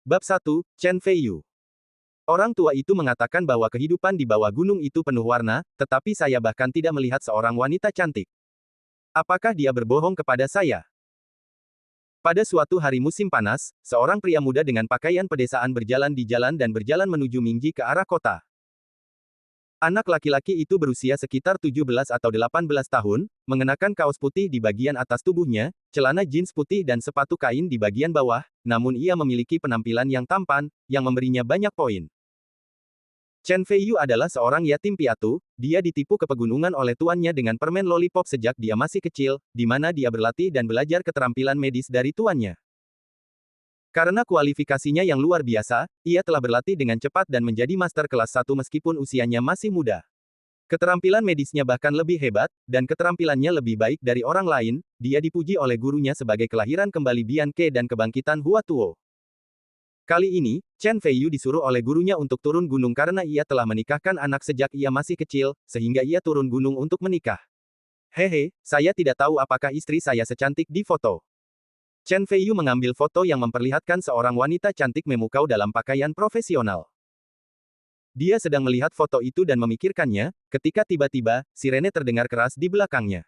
Bab 1, Chen Feiyu. Orang tua itu mengatakan bahwa kehidupan di bawah gunung itu penuh warna, tetapi saya bahkan tidak melihat seorang wanita cantik. Apakah dia berbohong kepada saya? Pada suatu hari musim panas, seorang pria muda dengan pakaian pedesaan berjalan di jalan dan berjalan menuju Mingji ke arah kota. Anak laki-laki itu berusia sekitar 17 atau 18 tahun, mengenakan kaos putih di bagian atas tubuhnya, celana jeans putih dan sepatu kain di bagian bawah, namun ia memiliki penampilan yang tampan, yang memberinya banyak poin. Chen Feiyu adalah seorang yatim piatu, dia ditipu ke pegunungan oleh tuannya dengan permen lollipop sejak dia masih kecil, di mana dia berlatih dan belajar keterampilan medis dari tuannya. Karena kualifikasinya yang luar biasa, ia telah berlatih dengan cepat dan menjadi master kelas 1 meskipun usianya masih muda. Keterampilan medisnya bahkan lebih hebat, dan keterampilannya lebih baik dari orang lain, dia dipuji oleh gurunya sebagai kelahiran kembali Bian Ke dan kebangkitan Hua Tuo. Kali ini, Chen Feiyu disuruh oleh gurunya untuk turun gunung karena ia telah menikahkan anak sejak ia masih kecil, sehingga ia turun gunung untuk menikah. Hehe, saya tidak tahu apakah istri saya secantik di foto. Chen Feiyu mengambil foto yang memperlihatkan seorang wanita cantik memukau dalam pakaian profesional. Dia sedang melihat foto itu dan memikirkannya, ketika tiba-tiba, sirene terdengar keras di belakangnya.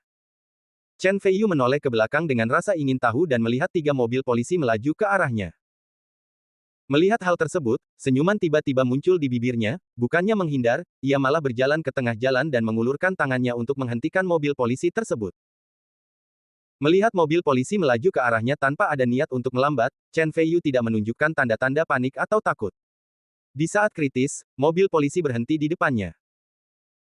Chen Feiyu menoleh ke belakang dengan rasa ingin tahu dan melihat 3 mobil polisi melaju ke arahnya. Melihat hal tersebut, senyuman tiba-tiba muncul di bibirnya, bukannya menghindar, ia malah berjalan ke tengah jalan dan mengulurkan tangannya untuk menghentikan mobil polisi tersebut. Melihat mobil polisi melaju ke arahnya tanpa ada niat untuk melambat, Chen Feiyu tidak menunjukkan tanda-tanda panik atau takut. Di saat kritis, mobil polisi berhenti di depannya.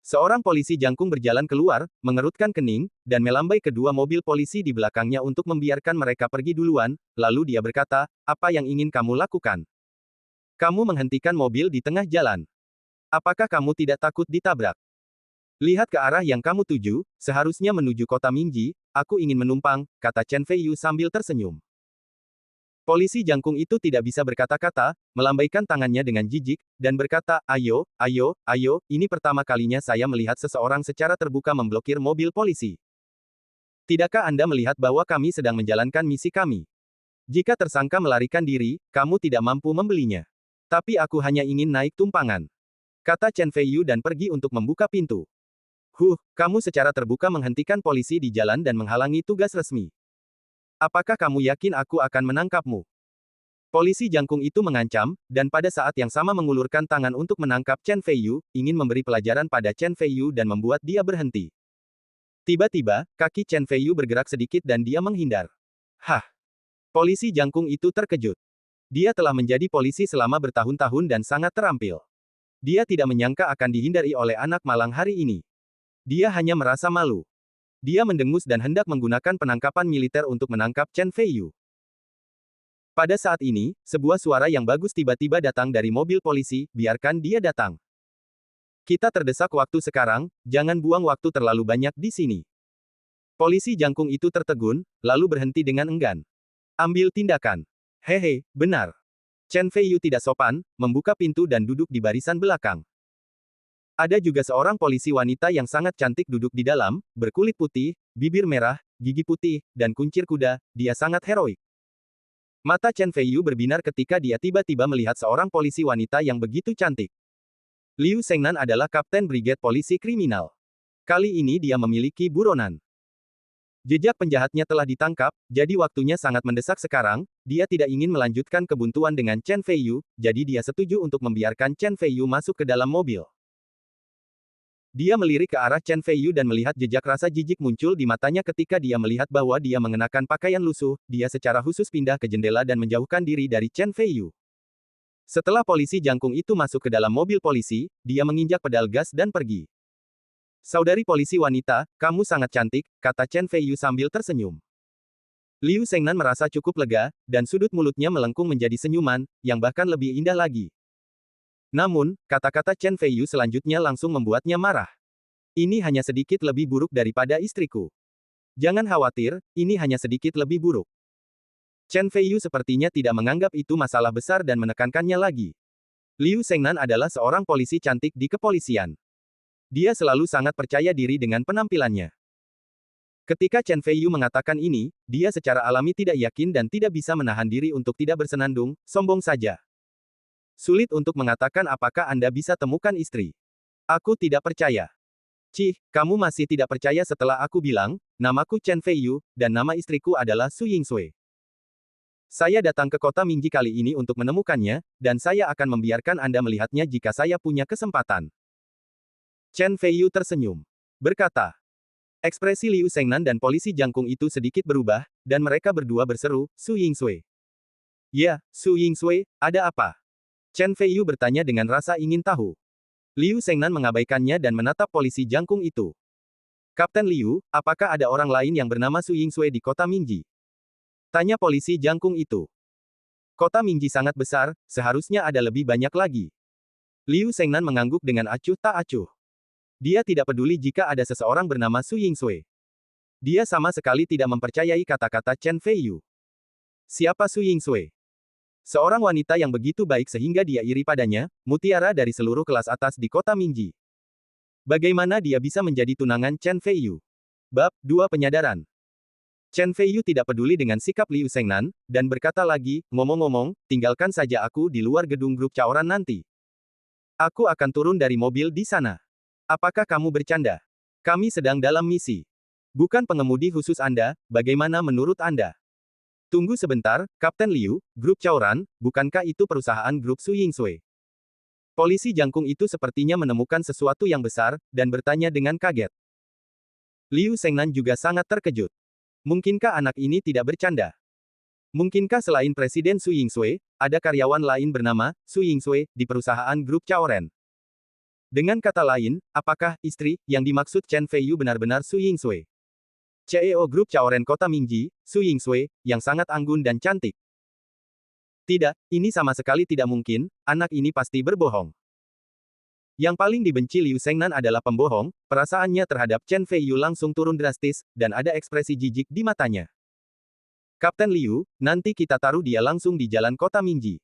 Seorang polisi jangkung berjalan keluar, mengerutkan kening, dan melambai kedua mobil polisi di belakangnya untuk membiarkan mereka pergi duluan, lalu dia berkata, "Apa yang ingin kamu lakukan? Kamu menghentikan mobil di tengah jalan. Apakah kamu tidak takut ditabrak? Lihat ke arah yang kamu tuju, seharusnya menuju kota Mingji, aku ingin menumpang," kata Chen Feiyu sambil tersenyum. Polisi jangkung itu tidak bisa berkata-kata, melambaikan tangannya dengan jijik, dan berkata, "Ayo, ayo, ayo, ini pertama kalinya saya melihat seseorang secara terbuka memblokir mobil polisi. Tidakkah Anda melihat bahwa kami sedang menjalankan misi kami? Jika tersangka melarikan diri, kamu tidak mampu membelinya. Tapi aku hanya ingin naik tumpangan," kata Chen Feiyu dan pergi untuk membuka pintu. Kamu secara terbuka menghentikan polisi di jalan dan menghalangi tugas resmi. Apakah kamu yakin aku akan menangkapmu? Polisi jangkung itu mengancam, dan pada saat yang sama mengulurkan tangan untuk menangkap Chen Feiyu, ingin memberi pelajaran pada Chen Feiyu dan membuat dia berhenti. Tiba-tiba, kaki Chen Feiyu bergerak sedikit dan dia menghindar. Hah! Polisi jangkung itu terkejut. Dia telah menjadi polisi selama bertahun-tahun dan sangat terampil. Dia tidak menyangka akan dihindari oleh anak malang hari ini. Dia hanya merasa malu. Dia mendengus dan hendak menggunakan penangkapan militer untuk menangkap Chen Feiyu. Pada saat ini, sebuah suara yang bagus tiba-tiba datang dari mobil polisi, "Biarkan dia datang. Kita terdesak waktu sekarang, jangan buang waktu terlalu banyak di sini." Polisi jangkung itu tertegun, lalu berhenti dengan enggan. "Ambil tindakan." Hehe, benar. Chen Feiyu tidak sopan, membuka pintu dan duduk di barisan belakang. Ada juga seorang polisi wanita yang sangat cantik duduk di dalam, berkulit putih, bibir merah, gigi putih, dan kuncir kuda, dia sangat heroik. Mata Chen Feiyu berbinar ketika dia tiba-tiba melihat seorang polisi wanita yang begitu cantik. Liu Shengnan adalah kapten brigade polisi kriminal. Kali ini dia memiliki buronan. Jejak penjahatnya telah ditangkap, jadi waktunya sangat mendesak sekarang, dia tidak ingin melanjutkan kebuntuan dengan Chen Feiyu, jadi dia setuju untuk membiarkan Chen Feiyu masuk ke dalam mobil. Dia melirik ke arah Chen Feiyu dan melihat jejak rasa jijik muncul di matanya ketika dia melihat bahwa dia mengenakan pakaian lusuh, dia secara khusus pindah ke jendela dan menjauhkan diri dari Chen Feiyu. Setelah polisi jangkung itu masuk ke dalam mobil polisi, dia menginjak pedal gas dan pergi. "Saudari polisi wanita, kamu sangat cantik," kata Chen Feiyu sambil tersenyum. Liu Shengnan merasa cukup lega, dan sudut mulutnya melengkung menjadi senyuman, yang bahkan lebih indah lagi. Namun, kata-kata Chen Feiyu selanjutnya langsung membuatnya marah. "Ini hanya sedikit lebih buruk daripada istriku. Jangan khawatir, ini hanya sedikit lebih buruk." Chen Feiyu sepertinya tidak menganggap itu masalah besar dan menekankannya lagi. Liu Shengnan adalah seorang polisi cantik di kepolisian. Dia selalu sangat percaya diri dengan penampilannya. Ketika Chen Feiyu mengatakan ini, dia secara alami tidak yakin dan tidak bisa menahan diri untuk tidak bersenandung, sombong saja. Sulit untuk mengatakan apakah Anda bisa temukan istri. Aku tidak percaya. Cih, kamu masih tidak percaya setelah aku bilang, namaku Chen Feiyu, dan nama istriku adalah Su Yingsui. Saya datang ke kota Mingji kali ini untuk menemukannya, dan saya akan membiarkan Anda melihatnya jika saya punya kesempatan. Chen Feiyu tersenyum. Berkata, ekspresi Liu Shengnan dan polisi jangkung itu sedikit berubah, dan mereka berdua berseru, Su Yingsui. Ya, Su Yingsui, ada apa? Chen Feiyu bertanya dengan rasa ingin tahu. Liu Shengnan mengabaikannya dan menatap polisi jangkung itu. Kapten Liu, apakah ada orang lain yang bernama Su Yingsui di kota Mingji? Tanya polisi jangkung itu. Kota Mingji sangat besar, seharusnya ada lebih banyak lagi. Liu Shengnan mengangguk dengan acuh tak acuh. Dia tidak peduli jika ada seseorang bernama Su Yingsui. Dia sama sekali tidak mempercayai kata-kata Chen Feiyu. Siapa Su Yingsui? Seorang wanita yang begitu baik sehingga dia iri padanya, mutiara dari seluruh kelas atas di kota Mingji. Bagaimana dia bisa menjadi tunangan Chen Feiyu? Bab 2 Penyadaran. Chen Feiyu tidak peduli dengan sikap Liu Shengnan, dan berkata lagi, ngomong-ngomong, tinggalkan saja aku di luar gedung grup Chaoran nanti. Aku akan turun dari mobil di sana. Apakah kamu bercanda? Kami sedang dalam misi. Bukan pengemudi khusus Anda, bagaimana menurut Anda? Tunggu sebentar, Kapten Liu, grup Chaoran, bukankah itu perusahaan grup Su Yingsui? Polisi jangkung itu sepertinya menemukan sesuatu yang besar, dan bertanya dengan kaget. Liu Shengnan juga sangat terkejut. Mungkinkah anak ini tidak bercanda? Mungkinkah selain Presiden Su Yingsui, ada karyawan lain bernama Su Yingsui di perusahaan grup Chaoran? Dengan kata lain, apakah istri yang dimaksud Chen Feiyu benar-benar Su Yingsui? CEO Grup Chaoran Kota Mingji, Su Yingsui, yang sangat anggun dan cantik. Tidak, ini sama sekali tidak mungkin, anak ini pasti berbohong. Yang paling dibenci Liu Shengnan adalah pembohong, perasaannya terhadap Chen Feiyu langsung turun drastis, dan ada ekspresi jijik di matanya. Kapten Liu, nanti kita taruh dia langsung di jalan Kota Mingji.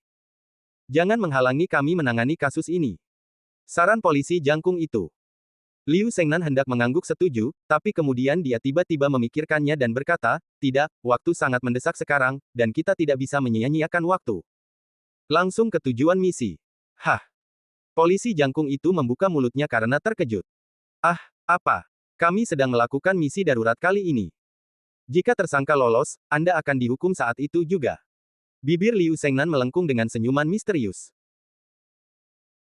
Jangan menghalangi kami menangani kasus ini. Saran polisi jangkung itu. Liu Shengnan hendak mengangguk setuju, tapi kemudian dia tiba-tiba memikirkannya dan berkata, tidak, waktu sangat mendesak sekarang, dan kita tidak bisa menyia-nyiakan waktu. Langsung ke tujuan misi. Hah. Polisi jangkung itu membuka mulutnya karena terkejut. Ah, apa? Kami sedang melakukan misi darurat kali ini. Jika tersangka lolos, Anda akan dihukum saat itu juga. Bibir Liu Shengnan melengkung dengan senyuman misterius.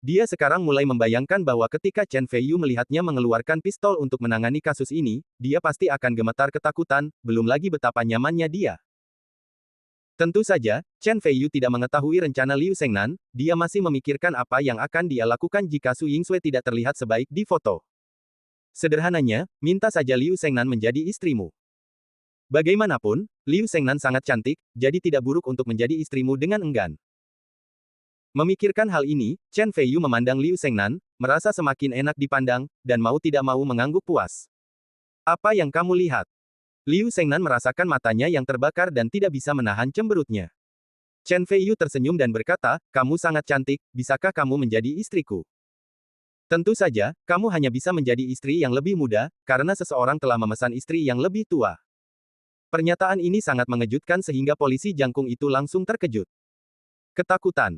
Dia sekarang mulai membayangkan bahwa ketika Chen Feiyu melihatnya mengeluarkan pistol untuk menangani kasus ini, dia pasti akan gemetar ketakutan, belum lagi betapa nyamannya dia. Tentu saja, Chen Feiyu tidak mengetahui rencana Liu Shengnan, dia masih memikirkan apa yang akan dia lakukan jika Su Yingsui tidak terlihat sebaik di foto. Sederhananya, minta saja Liu Shengnan menjadi istrimu. Bagaimanapun, Liu Shengnan sangat cantik, jadi tidak buruk untuk menjadi istrimu dengan enggan. Memikirkan hal ini, Chen Feiyu memandang Liu Shengnan, merasa semakin enak dipandang, dan mau tidak mau mengangguk puas. Apa yang kamu lihat? Liu Shengnan merasakan matanya yang terbakar dan tidak bisa menahan cemberutnya. Chen Feiyu tersenyum dan berkata, kamu sangat cantik, bisakah kamu menjadi istriku? Tentu saja, kamu hanya bisa menjadi istri yang lebih muda, karena seseorang telah memesan istri yang lebih tua. Pernyataan ini sangat mengejutkan sehingga polisi jangkung itu langsung terkejut. Ketakutan.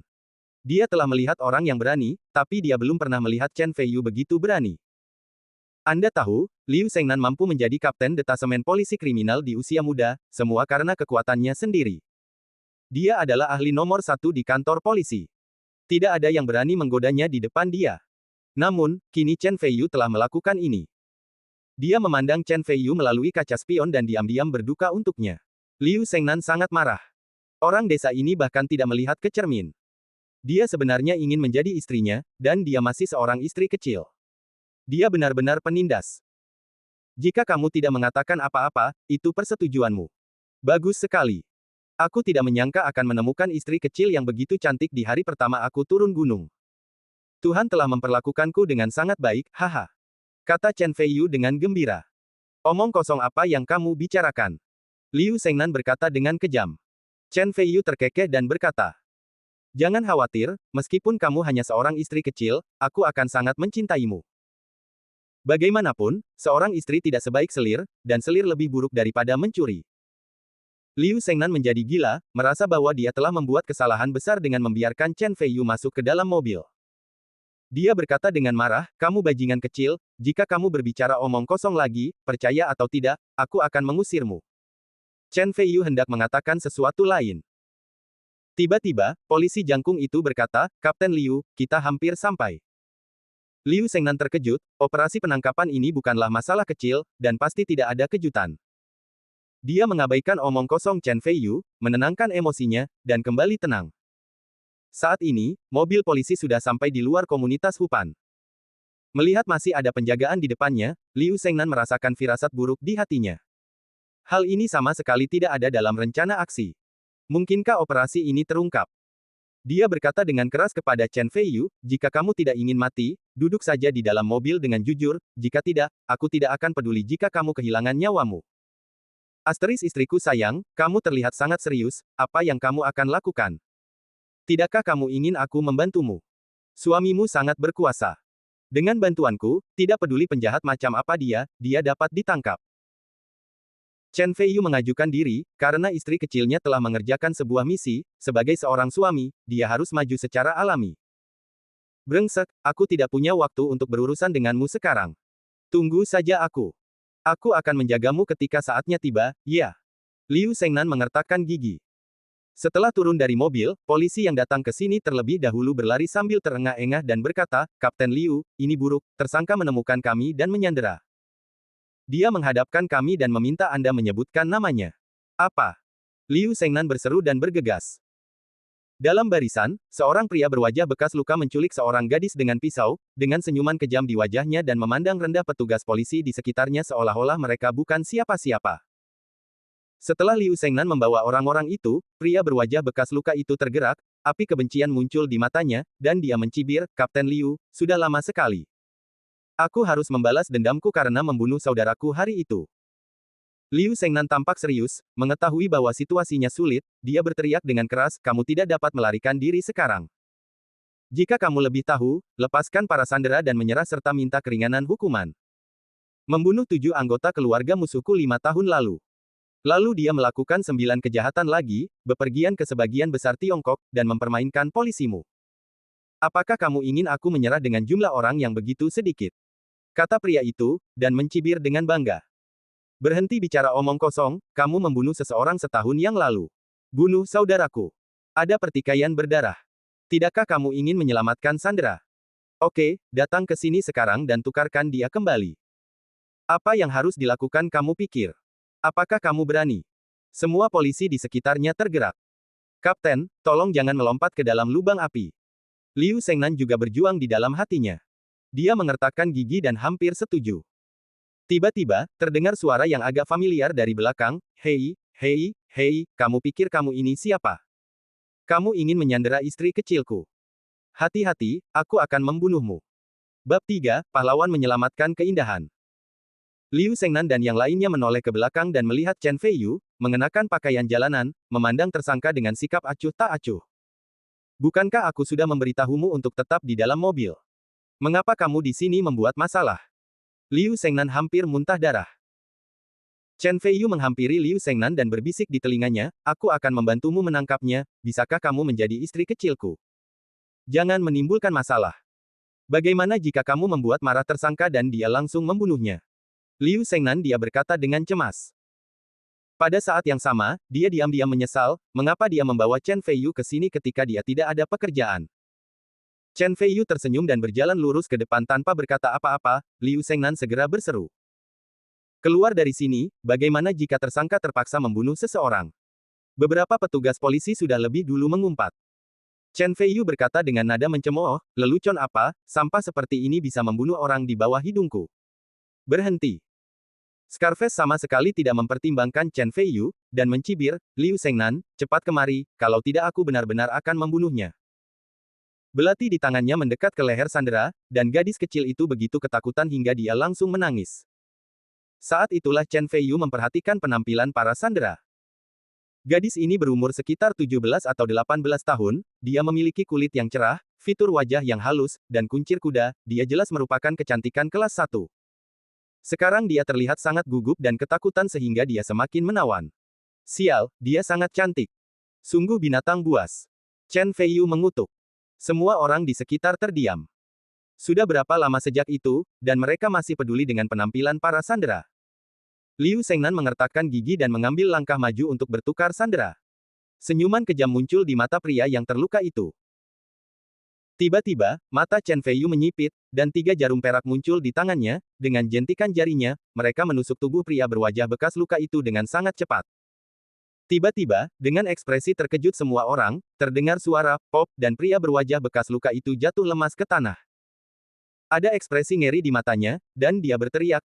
Dia telah melihat orang yang berani, tapi dia belum pernah melihat Chen Feiyu begitu berani. Anda tahu, Liu Shengnan mampu menjadi kapten detasemen polisi kriminal di usia muda, semua karena kekuatannya sendiri. Dia adalah ahli nomor 1 di kantor polisi. Tidak ada yang berani menggodanya di depan dia. Namun, kini Chen Feiyu telah melakukan ini. Dia memandang Chen Feiyu melalui kaca spion dan diam-diam berduka untuknya. Liu Shengnan sangat marah. Orang desa ini bahkan tidak melihat ke cermin. Dia sebenarnya ingin menjadi istrinya, dan dia masih seorang istri kecil. Dia benar-benar penindas. Jika kamu tidak mengatakan apa-apa, itu persetujuanmu. Bagus sekali. Aku tidak menyangka akan menemukan istri kecil yang begitu cantik di hari pertama aku turun gunung. Tuhan telah memperlakukanku dengan sangat baik, haha. Kata Chen Feiyu dengan gembira. Omong kosong apa yang kamu bicarakan? Liu Shengnan berkata dengan kejam. Chen Feiyu terkekeh dan berkata, jangan khawatir, meskipun kamu hanya seorang istri kecil, aku akan sangat mencintaimu. Bagaimanapun, seorang istri tidak sebaik selir, dan selir lebih buruk daripada mencuri. Liu Shengnan menjadi gila, merasa bahwa dia telah membuat kesalahan besar dengan membiarkan Chen Feiyu masuk ke dalam mobil. Dia berkata dengan marah, "Kamu bajingan kecil, jika kamu berbicara omong kosong lagi, percaya atau tidak, aku akan mengusirmu." Chen Feiyu hendak mengatakan sesuatu lain. Tiba-tiba, polisi jangkung itu berkata, "Kapten Liu, kita hampir sampai." Liu Shengnan terkejut, operasi penangkapan ini bukanlah masalah kecil, dan pasti tidak ada kejutan. Dia mengabaikan omong kosong Chen Feiyu, menenangkan emosinya, dan kembali tenang. Saat ini, mobil polisi sudah sampai di luar komunitas Hupan. Melihat masih ada penjagaan di depannya, Liu Shengnan merasakan firasat buruk di hatinya. Hal ini sama sekali tidak ada dalam rencana aksi. Mungkinkah operasi ini terungkap? Dia berkata dengan keras kepada Chen Feiyu, "Jika kamu tidak ingin mati, duduk saja di dalam mobil dengan jujur, jika tidak, aku tidak akan peduli jika kamu kehilangan nyawamu." Asteris istriku sayang, kamu terlihat sangat serius, apa yang kamu akan lakukan? Tidakkah kamu ingin aku membantumu? Suamimu sangat berkuasa. Dengan bantuanku, tidak peduli penjahat macam apa dia dapat ditangkap. Chen Feiyu mengajukan diri, karena istri kecilnya telah mengerjakan sebuah misi, sebagai seorang suami, dia harus maju secara alami. Brengsek, aku tidak punya waktu untuk berurusan denganmu sekarang. Tunggu saja aku. Aku akan menjagamu ketika saatnya tiba, ya. Liu Shengnan mengertakkan gigi. Setelah turun dari mobil, polisi yang datang ke sini terlebih dahulu berlari sambil terengah-engah dan berkata, "Kapten Liu, ini buruk, tersangka menemukan kami dan menyandera. Dia menghadapkan kami dan meminta Anda menyebutkan namanya." "Apa?" Liu Shengnan berseru dan bergegas. Dalam barisan, seorang pria berwajah bekas luka menculik seorang gadis dengan pisau, dengan senyuman kejam di wajahnya dan memandang rendah petugas polisi di sekitarnya seolah-olah mereka bukan siapa-siapa. Setelah Liu Shengnan membawa orang-orang itu, pria berwajah bekas luka itu tergerak, api kebencian muncul di matanya, dan dia mencibir, "Kapten Liu, sudah lama sekali. Aku harus membalas dendamku karena membunuh saudaraku hari itu." Liu Shengnan tampak serius, mengetahui bahwa situasinya sulit, dia berteriak dengan keras, "Kamu tidak dapat melarikan diri sekarang. Jika kamu lebih tahu, lepaskan para sandera dan menyerah serta minta keringanan hukuman. Membunuh 7 anggota keluarga musuhku 5 tahun lalu. Lalu dia melakukan 9 kejahatan lagi, bepergian ke sebagian besar Tiongkok, dan mempermainkan polisimu. Apakah kamu ingin aku menyerah dengan jumlah orang yang begitu sedikit?" Kata pria itu, dan mencibir dengan bangga. "Berhenti bicara omong kosong, kamu membunuh seseorang setahun yang lalu. Bunuh saudaraku. Ada pertikaian berdarah. Tidakkah kamu ingin menyelamatkan sandera? Oke, datang ke sini sekarang dan tukarkan dia kembali. Apa yang harus dilakukan kamu pikir? Apakah kamu berani?" Semua polisi di sekitarnya tergerak. "Kapten, tolong jangan melompat ke dalam lubang api." Liu Shengnan juga berjuang di dalam hatinya. Dia mengertakkan gigi dan hampir setuju. Tiba-tiba, terdengar suara yang agak familiar dari belakang, "Hei, hei, hei, kamu pikir kamu ini siapa? Kamu ingin menyandera istri kecilku? Hati-hati, aku akan membunuhmu." Bab 3, Pahlawan Menyelamatkan Keindahan. Liu Shengnan dan yang lainnya menoleh ke belakang dan melihat Chen Feiyu, mengenakan pakaian jalanan, memandang tersangka dengan sikap acuh tak acuh. "Bukankah aku sudah memberitahumu untuk tetap di dalam mobil? Mengapa kamu di sini membuat masalah?" Liu Shengnan hampir muntah darah. Chen Feiyu menghampiri Liu Shengnan dan berbisik di telinganya, "Aku akan membantumu menangkapnya, bisakah kamu menjadi istri kecilku? Jangan menimbulkan masalah. Bagaimana jika kamu membuat marah tersangka dan dia langsung membunuhnya?" Liu Shengnan dia berkata dengan cemas. Pada saat yang sama, dia diam-diam menyesal, mengapa dia membawa Chen Feiyu ke sini ketika dia tidak ada pekerjaan. Chen Feiyu tersenyum dan berjalan lurus ke depan tanpa berkata apa-apa, Liu Shengnan segera berseru. "Keluar dari sini, bagaimana jika tersangka terpaksa membunuh seseorang?" Beberapa petugas polisi sudah lebih dulu mengumpat. Chen Feiyu berkata dengan nada mencemooh, "Lelucon apa, sampah seperti ini bisa membunuh orang di bawah hidungku. Berhenti." Scarface sama sekali tidak mempertimbangkan Chen Feiyu, dan mencibir, "Liu Shengnan, cepat kemari, kalau tidak aku benar-benar akan membunuhnya." Belati di tangannya mendekat ke leher Sandera, dan gadis kecil itu begitu ketakutan hingga dia langsung menangis. Saat itulah Chen Feiyu memperhatikan penampilan para Sandera. Gadis ini berumur sekitar 17 atau 18 tahun, dia memiliki kulit yang cerah, fitur wajah yang halus, dan kuncir kuda, dia jelas merupakan kecantikan kelas 1. Sekarang dia terlihat sangat gugup dan ketakutan sehingga dia semakin menawan. Sial, dia sangat cantik. Sungguh binatang buas. Chen Feiyu mengutuk. Semua orang di sekitar terdiam. Sudah berapa lama sejak itu, dan mereka masih peduli dengan penampilan para sandera. Liu Shengnan mengertakkan gigi dan mengambil langkah maju untuk bertukar sandera. Senyuman kejam muncul di mata pria yang terluka itu. Tiba-tiba, mata Chen Feiyu menyipit, dan 3 jarum perak muncul di tangannya, dengan jentikan jarinya, mereka menusuk tubuh pria berwajah bekas luka itu dengan sangat cepat. Tiba-tiba, dengan ekspresi terkejut semua orang, terdengar suara pop dan pria berwajah bekas luka itu jatuh lemas ke tanah. Ada ekspresi ngeri di matanya, dan dia berteriak,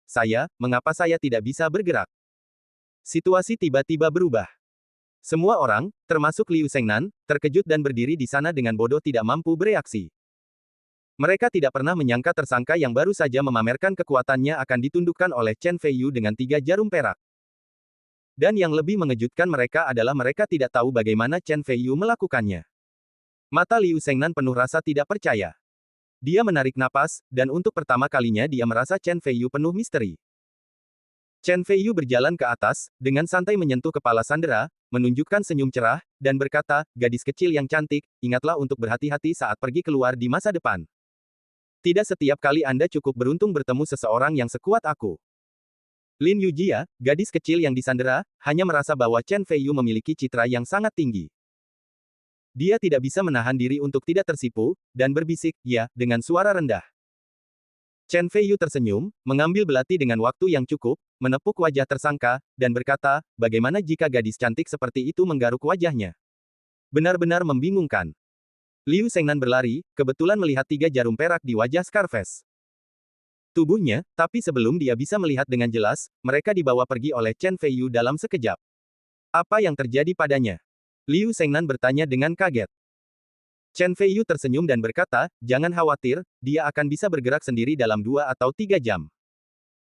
mengapa saya tidak bisa bergerak?" Situasi tiba-tiba berubah. Semua orang, termasuk Liu Shengnan, terkejut dan berdiri di sana dengan bodoh tidak mampu bereaksi. Mereka tidak pernah menyangka tersangka yang baru saja memamerkan kekuatannya akan ditundukkan oleh Chen Feiyu dengan 3 jarum perak. Dan yang lebih mengejutkan mereka adalah mereka tidak tahu bagaimana Chen Feiyu melakukannya. Mata Liu Shengnan penuh rasa tidak percaya. Dia menarik napas, dan untuk pertama kalinya dia merasa Chen Feiyu penuh misteri. Chen Feiyu berjalan ke atas, dengan santai menyentuh kepala sandera, menunjukkan senyum cerah, dan berkata, "Gadis kecil yang cantik, ingatlah untuk berhati-hati saat pergi keluar di masa depan. Tidak setiap kali Anda cukup beruntung bertemu seseorang yang sekuat aku." Lin Yujia, gadis kecil yang disandera, hanya merasa bahwa Chen Feiyu memiliki citra yang sangat tinggi. Dia tidak bisa menahan diri untuk tidak tersipu, dan berbisik, "Ya," dengan suara rendah. Chen Feiyu tersenyum, mengambil belati dengan waktu yang cukup, menepuk wajah tersangka, dan berkata, "Bagaimana jika gadis cantik seperti itu menggaruk wajahnya?" Benar-benar membingungkan. Liu Shengnan berlari, kebetulan melihat 3 jarum perak di wajah Scarface. Tubuhnya, tapi sebelum dia bisa melihat dengan jelas, mereka dibawa pergi oleh Chen Feiyu dalam sekejap. Apa yang terjadi padanya? Liu Shengnan bertanya dengan kaget. Chen Feiyu tersenyum dan berkata, "Jangan khawatir, dia akan bisa bergerak sendiri dalam 2 atau 3 jam."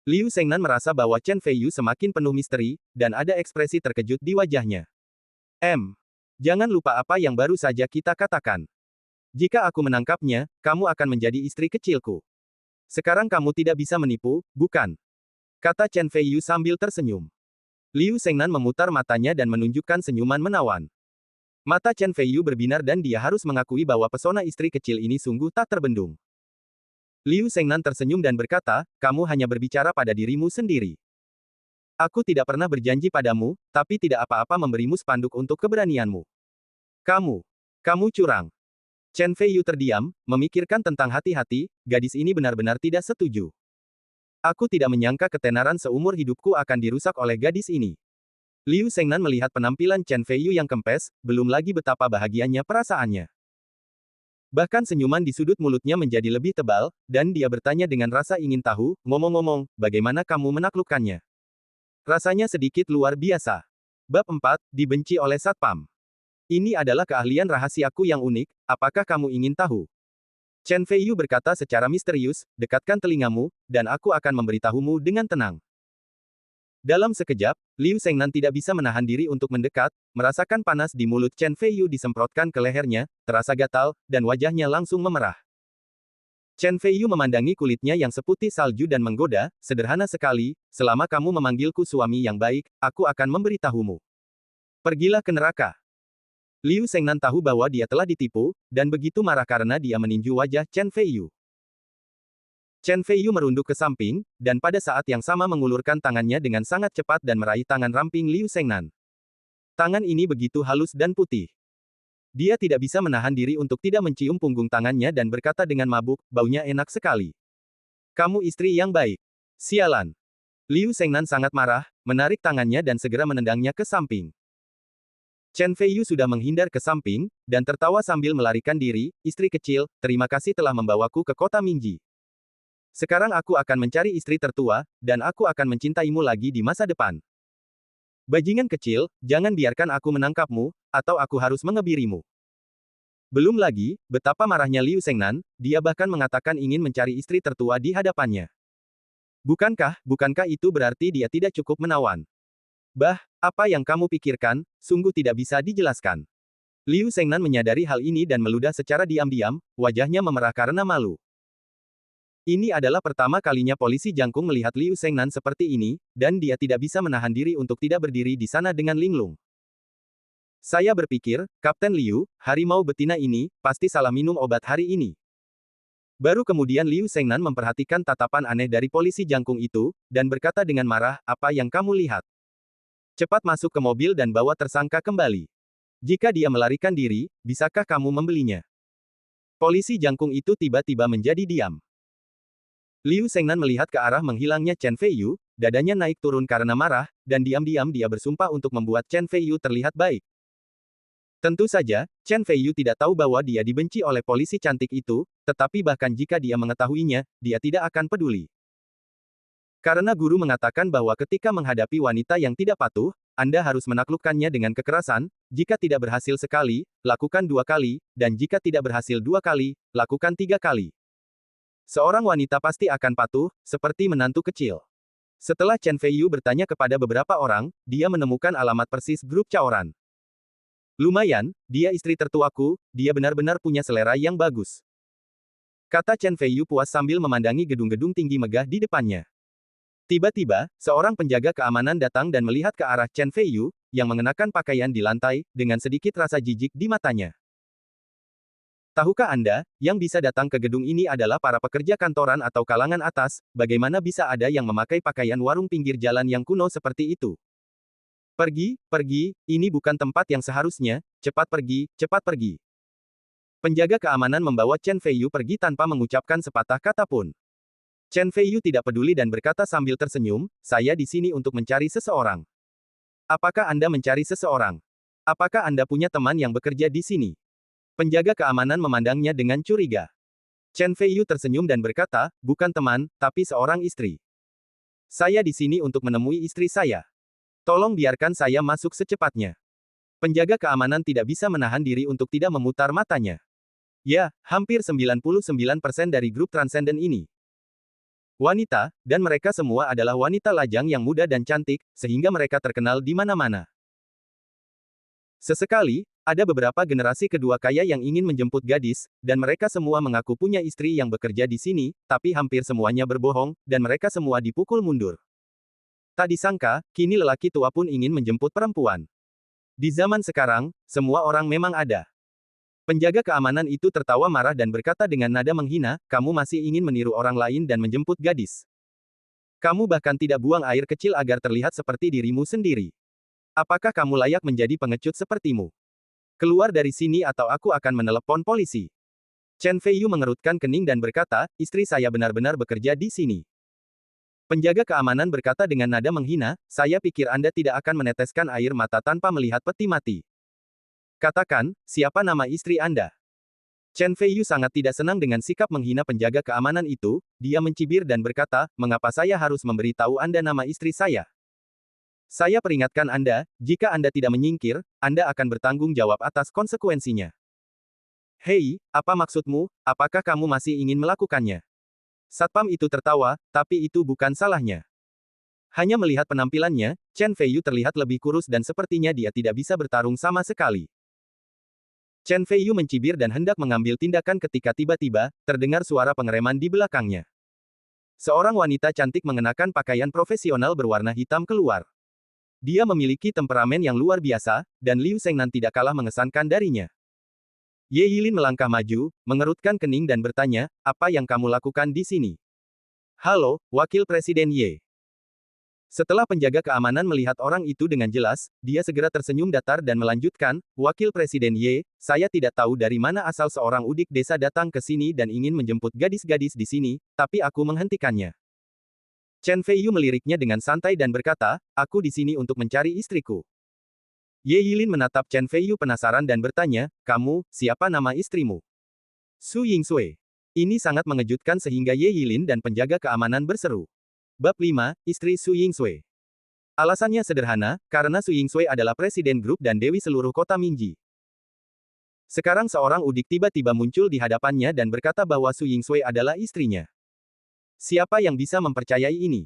Liu Shengnan merasa bahwa Chen Feiyu semakin penuh misteri, dan ada ekspresi terkejut di wajahnya. Jangan lupa apa yang baru saja kita katakan. Jika aku menangkapnya, kamu akan menjadi istri kecilku. Sekarang kamu tidak bisa menipu, bukan?" Kata Chen Feiyu sambil tersenyum. Liu Shengnan memutar matanya dan menunjukkan senyuman menawan. Mata Chen Feiyu berbinar dan dia harus mengakui bahwa pesona istri kecil ini sungguh tak terbendung. Liu Shengnan tersenyum dan berkata, "Kamu hanya berbicara pada dirimu sendiri. Aku tidak pernah berjanji padamu, tapi tidak apa-apa memberimu spanduk untuk keberanianmu. Kamu curang." Chen Feiyu terdiam, memikirkan tentang hati-hati, gadis ini benar-benar tidak setuju. Aku tidak menyangka ketenaran seumur hidupku akan dirusak oleh gadis ini. Liu Shengnan melihat penampilan Chen Feiyu yang kempes, belum lagi betapa bahagianya perasaannya. Bahkan senyuman di sudut mulutnya menjadi lebih tebal, dan dia bertanya dengan rasa ingin tahu, "Ngomong-ngomong, bagaimana kamu menaklukkannya?" Rasanya sedikit luar biasa. Bab 4, dibenci oleh Satpam. Ini adalah keahlian rahasiaku yang unik, apakah kamu ingin tahu? Chen Feiyu berkata secara misterius, "Dekatkan telingamu, dan aku akan memberitahumu dengan tenang." Dalam sekejap, Liu Shengnan tidak bisa menahan diri untuk mendekat, merasakan panas di mulut Chen Feiyu disemprotkan ke lehernya, terasa gatal, dan wajahnya langsung memerah. Chen Feiyu memandangi kulitnya yang seputih salju dan menggoda, "Sederhana sekali, selama kamu memanggilku suami yang baik, aku akan memberitahumu. Pergilah ke neraka." Liu Shengnan tahu bahwa dia telah ditipu, dan begitu marah karena dia meninju wajah Chen Feiyu. Chen Feiyu merunduk ke samping, dan pada saat yang sama mengulurkan tangannya dengan sangat cepat dan meraih tangan ramping Liu Shengnan. Tangan ini begitu halus dan putih. Dia tidak bisa menahan diri untuk tidak mencium punggung tangannya dan berkata dengan mabuk, "Baunya enak sekali. Kamu istri yang baik." Sialan. Liu Shengnan sangat marah, menarik tangannya dan segera menendangnya ke samping. Chen Feiyu sudah menghindar ke samping, dan tertawa sambil melarikan diri, "Istri kecil, terima kasih telah membawaku ke kota Mingji. Sekarang aku akan mencari istri tertua, dan aku akan mencintaimu lagi di masa depan. Bajingan kecil, jangan biarkan aku menangkapmu, atau aku harus mengebirimu." Belum lagi, betapa marahnya Liu Shengnan, dia bahkan mengatakan ingin mencari istri tertua di hadapannya. Bukankah itu berarti dia tidak cukup menawan? Bah, apa yang kamu pikirkan, sungguh tidak bisa dijelaskan. Liu Shengnan menyadari hal ini dan meludah secara diam-diam, wajahnya memerah karena malu. Ini adalah pertama kalinya polisi Jangkung melihat Liu Shengnan seperti ini, dan dia tidak bisa menahan diri untuk tidak berdiri di sana dengan linglung. Saya berpikir, Kapten Liu, harimau betina ini, pasti salah minum obat hari ini. Baru kemudian Liu Shengnan memperhatikan tatapan aneh dari polisi Jangkung itu, dan berkata dengan marah, apa yang kamu lihat? Cepat masuk ke mobil dan bawa tersangka kembali. Jika dia melarikan diri, bisakah kamu membelinya? Polisi Jangkung itu tiba-tiba menjadi diam. Liu Shengnan melihat ke arah menghilangnya Chen Feiyu, dadanya naik turun karena marah, dan diam-diam dia bersumpah untuk membuat Chen Feiyu terlihat baik. Tentu saja, Chen Feiyu tidak tahu bahwa dia dibenci oleh polisi cantik itu, tetapi bahkan jika dia mengetahuinya, dia tidak akan peduli. Karena guru mengatakan bahwa ketika menghadapi wanita yang tidak patuh, Anda harus menaklukkannya dengan kekerasan, jika tidak berhasil sekali, lakukan 2 kali, dan jika tidak berhasil 2 kali, lakukan 3 kali. Seorang wanita pasti akan patuh, seperti menantu kecil. Setelah Chen Feiyu bertanya kepada beberapa orang, dia menemukan alamat persis grup Chaoran. Lumayan, dia istri tertuaku, dia benar-benar punya selera yang bagus. Kata Chen Feiyu puas sambil memandangi gedung-gedung tinggi megah di depannya. Tiba-tiba, seorang penjaga keamanan datang dan melihat ke arah Chen Feiyu, yang mengenakan pakaian di lantai, dengan sedikit rasa jijik di matanya. Tahukah Anda, yang bisa datang ke gedung ini adalah para pekerja kantoran atau kalangan atas, bagaimana bisa ada yang memakai pakaian warung pinggir jalan yang kuno seperti itu? Pergi, pergi, ini bukan tempat yang seharusnya, cepat pergi, cepat pergi. Penjaga keamanan membawa Chen Feiyu pergi tanpa mengucapkan sepatah kata pun. Chen Feiyu tidak peduli dan berkata sambil tersenyum, saya di sini untuk mencari seseorang. Apakah Anda mencari seseorang? Apakah Anda punya teman yang bekerja di sini? Penjaga keamanan memandangnya dengan curiga. Chen Feiyu tersenyum dan berkata, bukan teman, tapi seorang istri. Saya di sini untuk menemui istri saya. Tolong biarkan saya masuk secepatnya. Penjaga keamanan tidak bisa menahan diri untuk tidak memutar matanya. Ya, hampir 99% dari grup Transcendent ini. Wanita, dan mereka semua adalah wanita lajang yang muda dan cantik, sehingga mereka terkenal di mana-mana. Sesekali, ada beberapa generasi kedua kaya yang ingin menjemput gadis, dan mereka semua mengaku punya istri yang bekerja di sini, tapi hampir semuanya berbohong, dan mereka semua dipukul mundur. Tak disangka, kini lelaki tua pun ingin menjemput perempuan. Di zaman sekarang, semua orang memang ada. Penjaga keamanan itu tertawa marah dan berkata dengan nada menghina, kamu masih ingin meniru orang lain dan menjemput gadis. Kamu bahkan tidak buang air kecil agar terlihat seperti dirimu sendiri. Apakah kamu layak menjadi pengecut sepertimu? Keluar dari sini atau aku akan menelepon polisi. Chen Feiyu mengerutkan kening dan berkata, istri saya benar-benar bekerja di sini. Penjaga keamanan berkata dengan nada menghina, saya pikir Anda tidak akan meneteskan air mata tanpa melihat peti mati. Katakan, siapa nama istri Anda? Chen Feiyu sangat tidak senang dengan sikap menghina penjaga keamanan itu, dia mencibir dan berkata, mengapa saya harus memberitahu Anda nama istri saya? Saya peringatkan Anda, jika Anda tidak menyingkir, Anda akan bertanggung jawab atas konsekuensinya. Hei, apa maksudmu, apakah kamu masih ingin melakukannya? Satpam itu tertawa, tapi itu bukan salahnya. Hanya melihat penampilannya, Chen Feiyu terlihat lebih kurus dan sepertinya dia tidak bisa bertarung sama sekali. Chen Feiyu mencibir dan hendak mengambil tindakan ketika tiba-tiba, terdengar suara pengereman di belakangnya. Seorang wanita cantik mengenakan pakaian profesional berwarna hitam keluar. Dia memiliki temperamen yang luar biasa, dan Liu Shengnan tidak kalah mengesankan darinya. Ye Yilin melangkah maju, mengerutkan kening dan bertanya, apa yang kamu lakukan di sini? Halo, Wakil Presiden Ye. Setelah penjaga keamanan melihat orang itu dengan jelas, dia segera tersenyum datar dan melanjutkan, Wakil Presiden Ye, saya tidak tahu dari mana asal seorang udik desa datang ke sini dan ingin menjemput gadis-gadis di sini, tapi aku menghentikannya. Chen Feiyu meliriknya dengan santai dan berkata, aku di sini untuk mencari istriku. Ye Yilin menatap Chen Feiyu penasaran dan bertanya, kamu, siapa nama istrimu? Su Yingsui. Ini sangat mengejutkan sehingga Ye Yilin dan penjaga keamanan berseru. Bab 5, Istri Su Yingsui. Alasannya sederhana, karena Su Yingsui adalah presiden grup dan dewi seluruh kota Minji. Sekarang seorang udik tiba-tiba muncul di hadapannya dan berkata bahwa Su Yingsui adalah istrinya. Siapa yang bisa mempercayai ini?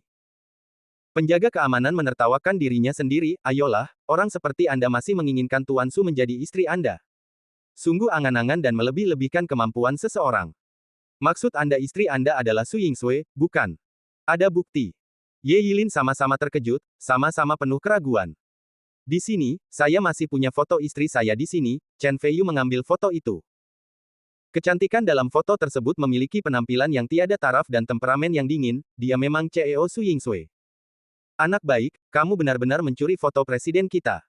Penjaga keamanan menertawakan dirinya sendiri, ayolah, orang seperti Anda masih menginginkan Tuan Su menjadi istri Anda. Sungguh angan-angan dan melebih-lebihkan kemampuan seseorang. Maksud Anda istri Anda adalah Su Yingsui, bukan? Ada bukti. Ye Yilin sama-sama terkejut, sama-sama penuh keraguan. Di sini, saya masih punya foto istri saya di sini. Chen Feiyu mengambil foto itu. Kecantikan dalam foto tersebut memiliki penampilan yang tiada taraf dan temperamen yang dingin. Dia memang CEO Su Yingsui. Anak baik, kamu benar-benar mencuri foto presiden kita.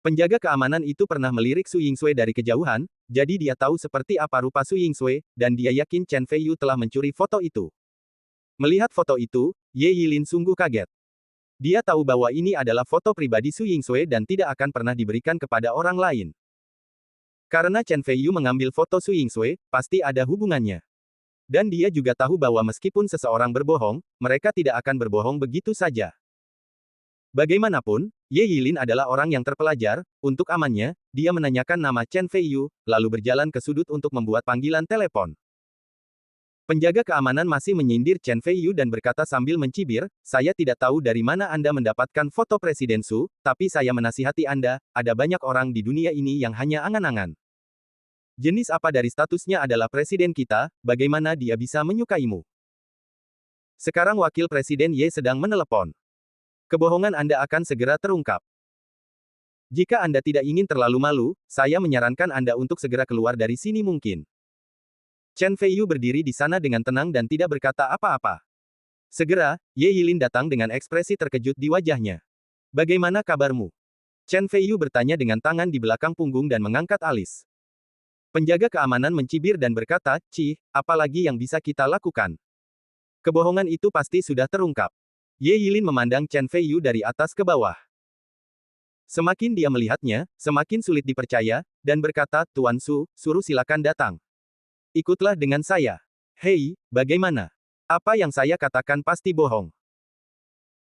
Penjaga keamanan itu pernah melirik Su Yingsui dari kejauhan, jadi dia tahu seperti apa rupa Su Yingsui, dan dia yakin Chen Feiyu telah mencuri foto itu. Melihat foto itu, Ye Yilin sungguh kaget. Dia tahu bahwa ini adalah foto pribadi Su Yingsui dan tidak akan pernah diberikan kepada orang lain. Karena Chen Feiyu mengambil foto Su Yingsui, pasti ada hubungannya. Dan dia juga tahu bahwa meskipun seseorang berbohong, mereka tidak akan berbohong begitu saja. Bagaimanapun, Ye Yilin adalah orang yang terpelajar. Untuk amannya, dia menanyakan nama Chen Feiyu, lalu berjalan ke sudut untuk membuat panggilan telepon. Penjaga keamanan masih menyindir Chen Feiyu dan berkata sambil mencibir, saya tidak tahu dari mana Anda mendapatkan foto Presiden Su, tapi saya menasihati Anda, ada banyak orang di dunia ini yang hanya angan-angan. Jenis apa dari statusnya adalah presiden kita, bagaimana dia bisa menyukaimu? Sekarang wakil presiden Ye sedang menelepon. Kebohongan Anda akan segera terungkap. Jika Anda tidak ingin terlalu malu, saya menyarankan Anda untuk segera keluar dari sini mungkin. Chen Feiyu berdiri di sana dengan tenang dan tidak berkata apa-apa. Segera, Ye Yilin datang dengan ekspresi terkejut di wajahnya. Bagaimana kabarmu? Chen Feiyu bertanya dengan tangan di belakang punggung dan mengangkat alis. Penjaga keamanan mencibir dan berkata, Cih, apalagi yang bisa kita lakukan? Kebohongan itu pasti sudah terungkap. Ye Yilin memandang Chen Feiyu dari atas ke bawah. Semakin dia melihatnya, semakin sulit dipercaya, dan berkata, Tuan Su, suruh silakan datang. Ikutlah dengan saya. Hei, bagaimana? Apa yang saya katakan pasti bohong.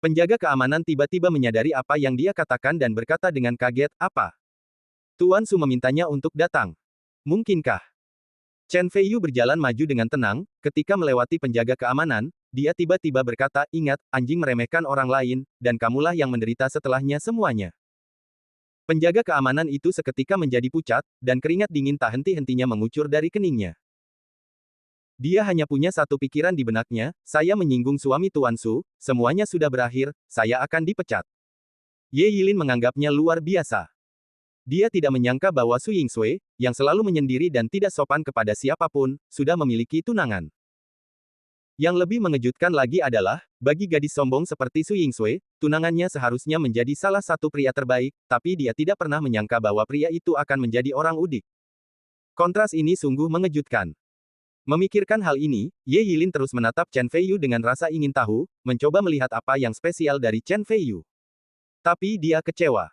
Penjaga keamanan tiba-tiba menyadari apa yang dia katakan dan berkata dengan kaget, apa? Tuan Su memintanya untuk datang. Mungkinkah? Chen Feiyu berjalan maju dengan tenang, ketika melewati penjaga keamanan, dia tiba-tiba berkata, ingat, anjing meremehkan orang lain, dan kamulah yang menderita setelahnya semuanya. Penjaga keamanan itu seketika menjadi pucat, dan keringat dingin tak henti-hentinya mengucur dari keningnya. Dia hanya punya satu pikiran di benaknya, saya menyinggung suami Tuan Su, semuanya sudah berakhir, saya akan dipecat. Ye Yilin menganggapnya luar biasa. Dia tidak menyangka bahwa Su Yingsui, yang selalu menyendiri dan tidak sopan kepada siapapun, sudah memiliki tunangan. Yang lebih mengejutkan lagi adalah, bagi gadis sombong seperti Su Yingsui, tunangannya seharusnya menjadi salah satu pria terbaik, tapi dia tidak pernah menyangka bahwa pria itu akan menjadi orang udik. Kontras ini sungguh mengejutkan. Memikirkan hal ini, Ye Yilin terus menatap Chen Feiyu dengan rasa ingin tahu, mencoba melihat apa yang spesial dari Chen Feiyu. Tapi dia kecewa.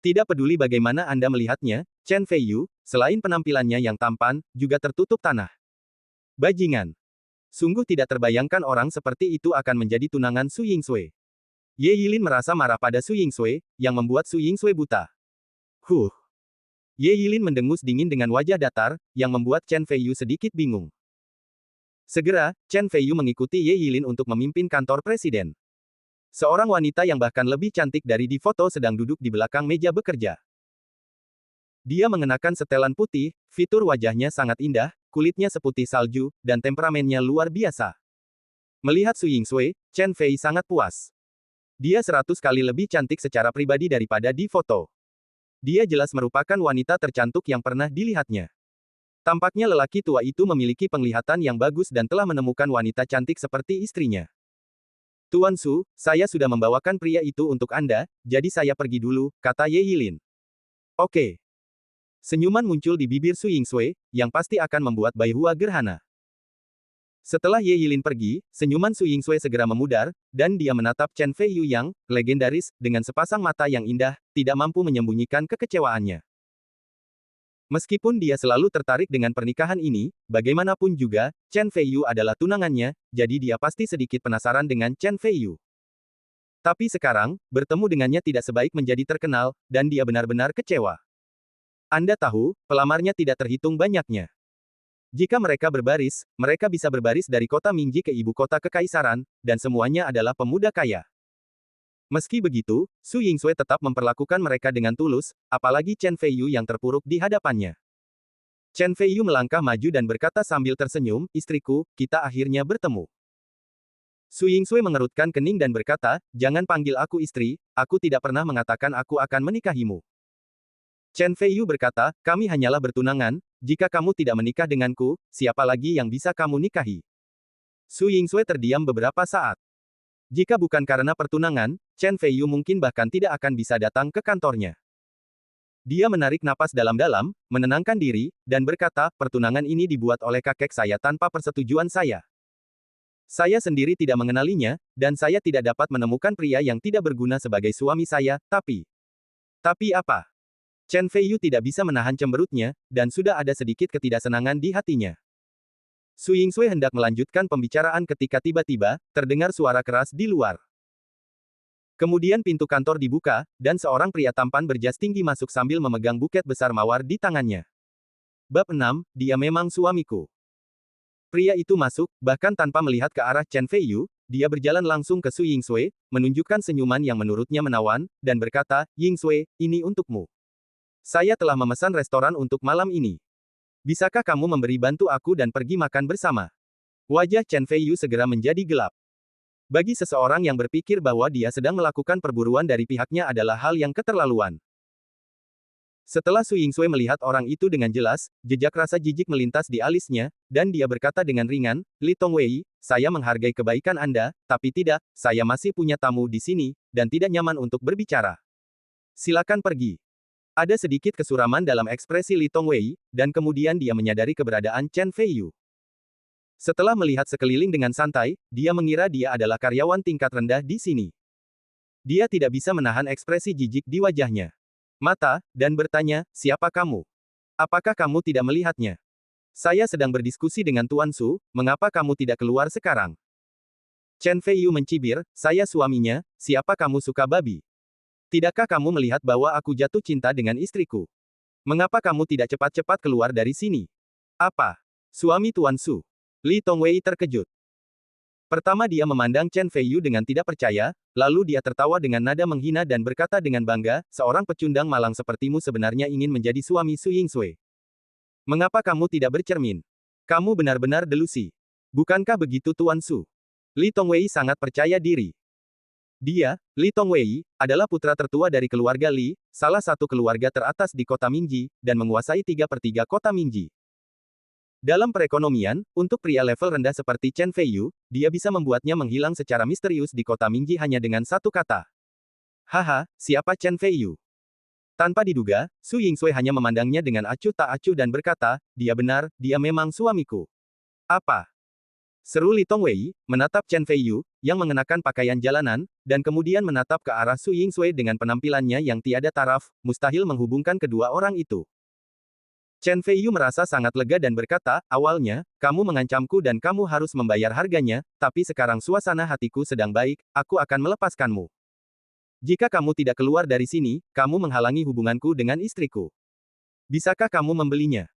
Tidak peduli bagaimana Anda melihatnya, Chen Feiyu, selain penampilannya yang tampan, juga tertutup tanah. Bajingan. Sungguh tidak terbayangkan orang seperti itu akan menjadi tunangan Su Yingsui. Ye Yilin merasa marah pada Su Yingsui, yang membuat Su Yingsui buta. Ye Yilin mendengus dingin dengan wajah datar, yang membuat Chen Feiyu sedikit bingung. Segera, Chen Feiyu mengikuti Ye Yilin untuk memimpin kantor presiden. Seorang wanita yang bahkan lebih cantik dari di foto sedang duduk di belakang meja bekerja. Dia mengenakan setelan putih, fitur wajahnya sangat indah, kulitnya seputih salju, dan temperamennya luar biasa. Melihat Su Yingsui, Chen Fei sangat puas. Dia 100 kali lebih cantik secara pribadi daripada di foto. Dia jelas merupakan wanita tercantik yang pernah dilihatnya. Tampaknya lelaki tua itu memiliki penglihatan yang bagus dan telah menemukan wanita cantik seperti istrinya. Tuan Su, saya sudah membawakan pria itu untuk Anda, jadi saya pergi dulu, kata Ye Yilin. Oke. Senyuman muncul di bibir Su Yingsui, yang pasti akan membuat Bai Hua gerhana. Setelah Ye Yilin pergi, senyuman Su Yingsui segera memudar, dan dia menatap Chen Feiyu yang, legendaris, dengan sepasang mata yang indah, tidak mampu menyembunyikan kekecewaannya. Meskipun dia selalu tertarik dengan pernikahan ini, bagaimanapun juga, Chen Feiyu adalah tunangannya, jadi dia pasti sedikit penasaran dengan Chen Feiyu. Tapi sekarang, bertemu dengannya tidak sebaik menjadi terkenal, dan dia benar-benar kecewa. Anda tahu, pelamarnya tidak terhitung banyaknya. Jika mereka berbaris, mereka bisa berbaris dari kota Mingji ke ibu kota kekaisaran, dan semuanya adalah pemuda kaya. Meski begitu, Su Yingsui tetap memperlakukan mereka dengan tulus, apalagi Chen Feiyu yang terpuruk di hadapannya. Chen Feiyu melangkah maju dan berkata sambil tersenyum, istriku, kita akhirnya bertemu. Su Yingsui mengerutkan kening dan berkata, jangan panggil aku istri, aku tidak pernah mengatakan aku akan menikahimu. Chen Feiyu berkata, kami hanyalah bertunangan, jika kamu tidak menikah denganku, siapa lagi yang bisa kamu nikahi? Su Yingsui terdiam beberapa saat. Jika bukan karena pertunangan, Chen Feiyu mungkin bahkan tidak akan bisa datang ke kantornya. Dia menarik napas dalam-dalam, menenangkan diri, dan berkata, pertunangan ini dibuat oleh kakek saya tanpa persetujuan saya. Saya sendiri tidak mengenalinya, dan saya tidak dapat menemukan pria yang tidak berguna sebagai suami saya, tapi... Tapi apa? Chen Feiyu tidak bisa menahan cemberutnya, dan sudah ada sedikit ketidaksenangan di hatinya. Su Yingsui hendak melanjutkan pembicaraan ketika tiba-tiba, terdengar suara keras di luar. Kemudian pintu kantor dibuka, dan seorang pria tampan berjas tinggi masuk sambil memegang buket besar mawar di tangannya. Bab 6, dia memang suamiku. Pria itu masuk, bahkan tanpa melihat ke arah Chen Feiyu, dia berjalan langsung ke Su Yingsui, menunjukkan senyuman yang menurutnya menawan, dan berkata, Yingsui, ini untukmu. Saya telah memesan restoran untuk malam ini. Bisakah kamu memberi bantu aku dan pergi makan bersama? Wajah Chen Feiyu segera menjadi gelap. Bagi seseorang yang berpikir bahwa dia sedang melakukan perburuan dari pihaknya adalah hal yang keterlaluan. Setelah Su Yingsui melihat orang itu dengan jelas, jejak rasa jijik melintas di alisnya, dan dia berkata dengan ringan, Li Tongwei, saya menghargai kebaikan Anda, tapi tidak, saya masih punya tamu di sini, dan tidak nyaman untuk berbicara. Silakan pergi. Ada sedikit kesuraman dalam ekspresi Li Tongwei, dan kemudian dia menyadari keberadaan Chen Feiyu. Setelah melihat sekeliling dengan santai, dia mengira dia adalah karyawan tingkat rendah di sini. Dia tidak bisa menahan ekspresi jijik di wajahnya. Mata, dan bertanya, siapa kamu? Apakah kamu tidak melihatnya? Saya sedang berdiskusi dengan Tuan Su, mengapa kamu tidak keluar sekarang? Chen Feiyu mencibir, saya suaminya, siapa kamu suka babi? Tidakkah kamu melihat bahwa aku jatuh cinta dengan istriku? Mengapa kamu tidak cepat-cepat keluar dari sini? Apa? Suami Tuan Su? Li Tongwei terkejut. Pertama dia memandang Chen Feiyu dengan tidak percaya, lalu dia tertawa dengan nada menghina dan berkata dengan bangga, seorang pecundang malang sepertimu sebenarnya ingin menjadi suami Su Yingsui. Mengapa kamu tidak bercermin? Kamu benar-benar delusi. Bukankah begitu Tuan Su? Li Tongwei sangat percaya diri. Dia, Li Tongwei, adalah putra tertua dari keluarga Li, salah satu keluarga teratas di kota Mingji, dan menguasai 3/3 kota Mingji. Dalam perekonomian, untuk pria level rendah seperti Chen Feiyu, dia bisa membuatnya menghilang secara misterius di kota Mingji hanya dengan satu kata. Haha, siapa Chen Feiyu? Tanpa diduga, Su Yingsui hanya memandangnya dengan acuh tak acuh dan berkata, dia benar, dia memang suamiku. Apa? Seru Li Tongwei, menatap Chen Feiyu, yang mengenakan pakaian jalanan, dan kemudian menatap ke arah Su Yingsui dengan penampilannya yang tiada taraf, mustahil menghubungkan kedua orang itu. Chen Feiyu merasa sangat lega dan berkata, awalnya, kamu mengancamku dan kamu harus membayar harganya, tapi sekarang suasana hatiku sedang baik, aku akan melepaskanmu. Jika kamu tidak keluar dari sini, kamu menghalangi hubunganku dengan istriku. Bisakah kamu membelinya?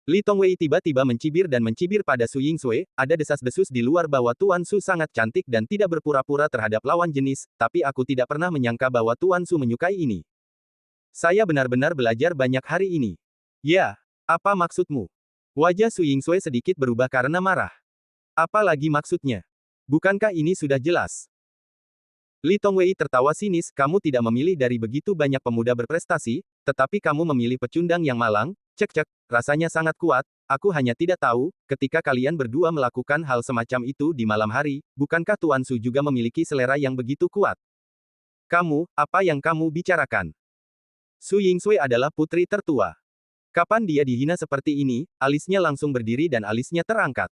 Li Tongwei tiba-tiba mencibir pada Su Yingsui, ada desas-desus di luar bahwa Tuan Su sangat cantik dan tidak berpura-pura terhadap lawan jenis, tapi aku tidak pernah menyangka bahwa Tuan Su menyukai ini. Saya benar-benar belajar banyak hari ini. Ya, apa maksudmu? Wajah Su Yingsui sedikit berubah karena marah. Apa lagi maksudnya? Bukankah ini sudah jelas? Li Tongwei tertawa sinis, kamu tidak memilih dari begitu banyak pemuda berprestasi, tetapi kamu memilih pecundang yang malang, cek-cek, rasanya sangat kuat, aku hanya tidak tahu, ketika kalian berdua melakukan hal semacam itu di malam hari, bukankah Tuan Su juga memiliki selera yang begitu kuat? Kamu, apa yang kamu bicarakan? Su Yingsui adalah putri tertua. Kapan dia dihina seperti ini, alisnya langsung berdiri dan alisnya terangkat.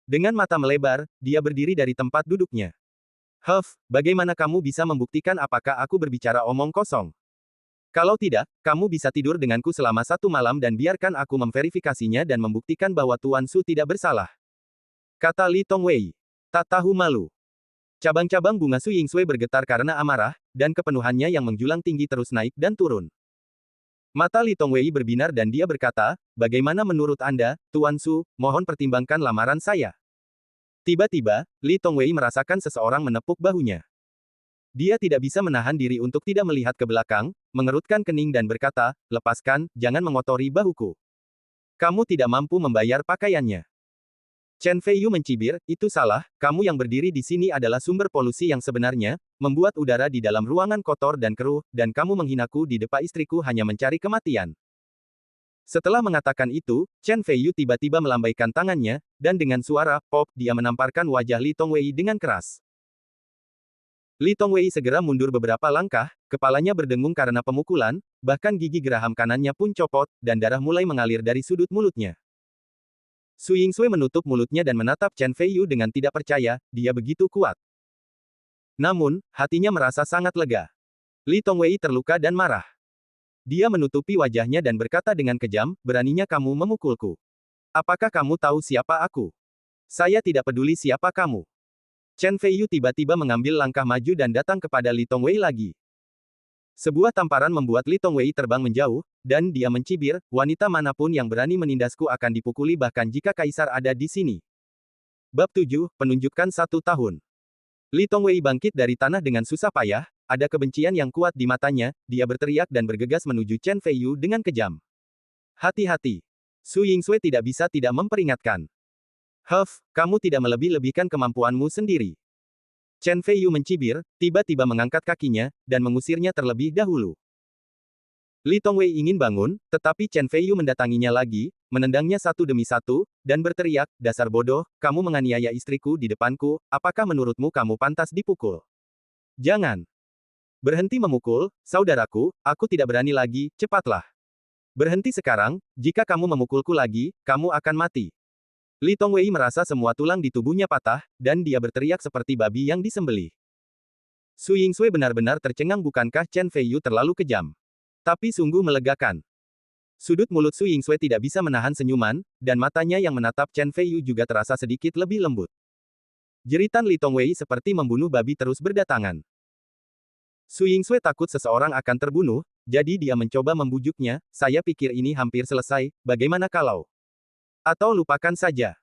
Dengan mata melebar, dia berdiri dari tempat duduknya. Huff, bagaimana kamu bisa membuktikan apakah aku berbicara omong kosong? Kalau tidak, kamu bisa tidur denganku selama 1 malam dan biarkan aku memverifikasinya dan membuktikan bahwa Tuan Su tidak bersalah. Kata Li Tongwei. Tak tahu malu. Cabang-cabang bunga Su Yingsui bergetar karena amarah, dan kepenuhannya yang menjulang tinggi terus naik dan turun. Mata Li Tongwei berbinar dan dia berkata, bagaimana menurut Anda, Tuan Su, mohon pertimbangkan lamaran saya. Tiba-tiba, Li Tongwei merasakan seseorang menepuk bahunya. Dia tidak bisa menahan diri untuk tidak melihat ke belakang, mengerutkan kening dan berkata, lepaskan, jangan mengotori bahuku. Kamu tidak mampu membayar pakaiannya. Chen Feiyu mencibir, itu salah, kamu yang berdiri di sini adalah sumber polusi yang sebenarnya, membuat udara di dalam ruangan kotor dan keruh, dan kamu menghinaku di depan istriku hanya mencari kematian. Setelah mengatakan itu, Chen Feiyu tiba-tiba melambaikan tangannya, dan dengan suara pop, dia menamparkan wajah Li Tongwei dengan keras. Li Tongwei segera mundur beberapa langkah, kepalanya berdengung karena pemukulan, bahkan gigi geraham kanannya pun copot, dan darah mulai mengalir dari sudut mulutnya. Su Yingsui menutup mulutnya dan menatap Chen Feiyu dengan tidak percaya, dia begitu kuat. Namun, hatinya merasa sangat lega. Li Tongwei terluka dan marah. Dia menutupi wajahnya dan berkata dengan kejam, beraninya kamu memukulku. Apakah kamu tahu siapa aku? Saya tidak peduli siapa kamu. Chen Feiyu tiba-tiba mengambil langkah maju dan datang kepada Li Tongwei lagi. Sebuah tamparan membuat Li Tongwei terbang menjauh, dan dia mencibir, wanita manapun yang berani menindasku akan dipukuli bahkan jika kaisar ada di sini. Bab 7, Penunjukkan 1 tahun. Li Tongwei bangkit dari tanah dengan susah payah, ada kebencian yang kuat di matanya, dia berteriak dan bergegas menuju Chen Feiyu dengan kejam. Hati-hati. Su Yingsui tidak bisa tidak memperingatkan. Huff, kamu tidak melebih-lebihkan kemampuanmu sendiri. Chen Feiyu mencibir, tiba-tiba mengangkat kakinya, dan mengusirnya terlebih dahulu. Li Tongwei ingin bangun, tetapi Chen Feiyu mendatanginya lagi, menendangnya satu demi satu, dan berteriak, dasar bodoh, kamu menganiaya istriku di depanku, apakah menurutmu kamu pantas dipukul? Jangan. Berhenti memukul, saudaraku, aku tidak berani lagi, cepatlah. Berhenti sekarang, jika kamu memukulku lagi, kamu akan mati. Li Tongwei merasa semua tulang di tubuhnya patah, dan dia berteriak seperti babi yang disembelih. Su Yingsui benar-benar tercengang, bukankah Chen Feiyu terlalu kejam? Tapi sungguh melegakan. Sudut mulut Su Yingsui tidak bisa menahan senyuman, dan matanya yang menatap Chen Feiyu juga terasa sedikit lebih lembut. Jeritan Li Tongwei seperti membunuh babi terus berdatangan. Su Yingsui takut seseorang akan terbunuh, jadi dia mencoba membujuknya, saya pikir ini hampir selesai, bagaimana kalau... Atau lupakan saja.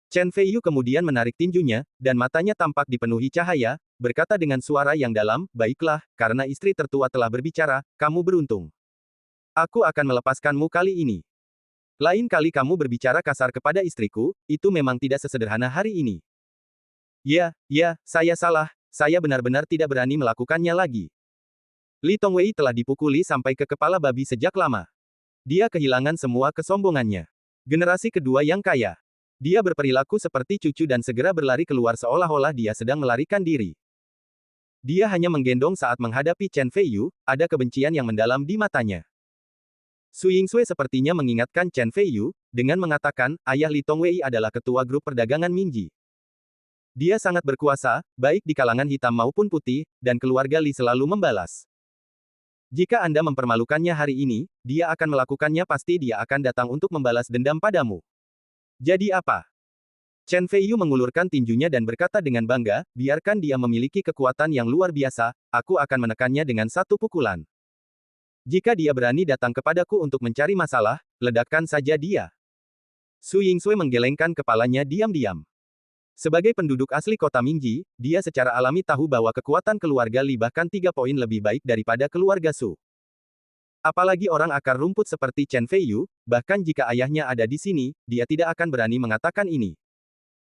Chen Feiyu kemudian menarik tinjunya, dan matanya tampak dipenuhi cahaya, berkata dengan suara yang dalam, baiklah, karena istri tertua telah berbicara, kamu beruntung. Aku akan melepaskanmu kali ini. Lain kali kamu berbicara kasar kepada istriku, itu memang tidak sesederhana hari ini. Ya, saya salah, saya benar-benar tidak berani melakukannya lagi. Li Tongwei telah dipukuli sampai ke kepala babi sejak lama. Dia kehilangan semua kesombongannya. Generasi kedua yang kaya. Dia berperilaku seperti cucu dan segera berlari keluar seolah-olah dia sedang melarikan diri. Dia hanya menggendong saat menghadapi Chen Feiyu, ada kebencian yang mendalam di matanya. Su Yingsui sepertinya mengingatkan Chen Feiyu, dengan mengatakan, ayah Li Tongwei adalah ketua grup perdagangan Mingji. Dia sangat berkuasa, baik di kalangan hitam maupun putih, dan keluarga Li selalu membalas. Jika Anda mempermalukannya hari ini, dia akan melakukannya, pasti dia akan datang untuk membalas dendam padamu. Jadi apa? Chen Feiyu mengulurkan tinjunya dan berkata dengan bangga, biarkan dia memiliki kekuatan yang luar biasa, aku akan menekannya dengan satu pukulan. Jika dia berani datang kepadaku untuk mencari masalah, ledakkan saja dia. Su Yingsui menggelengkan kepalanya diam-diam. Sebagai penduduk asli kota Mingji, dia secara alami tahu bahwa kekuatan keluarga Li bahkan 3 poin lebih baik daripada keluarga Su. Apalagi orang akar rumput seperti Chen Feiyu, bahkan jika ayahnya ada di sini, dia tidak akan berani mengatakan ini.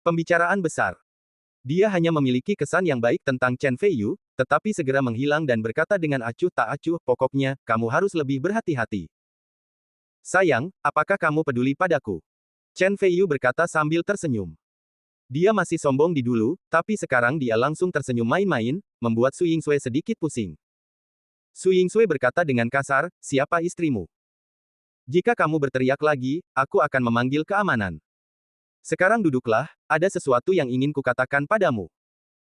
Pembicaraan besar. Dia hanya memiliki kesan yang baik tentang Chen Feiyu, tetapi segera menghilang dan berkata dengan acuh tak acuh, pokoknya, kamu harus lebih berhati-hati. Sayang, apakah kamu peduli padaku? Chen Feiyu berkata sambil tersenyum. Dia masih sombong di dulu, tapi sekarang dia langsung tersenyum main-main, membuat Su Yingsui sedikit pusing. Su Yingsui berkata dengan kasar, siapa istrimu? Jika kamu berteriak lagi, aku akan memanggil keamanan. Sekarang duduklah, ada sesuatu yang ingin kukatakan padamu.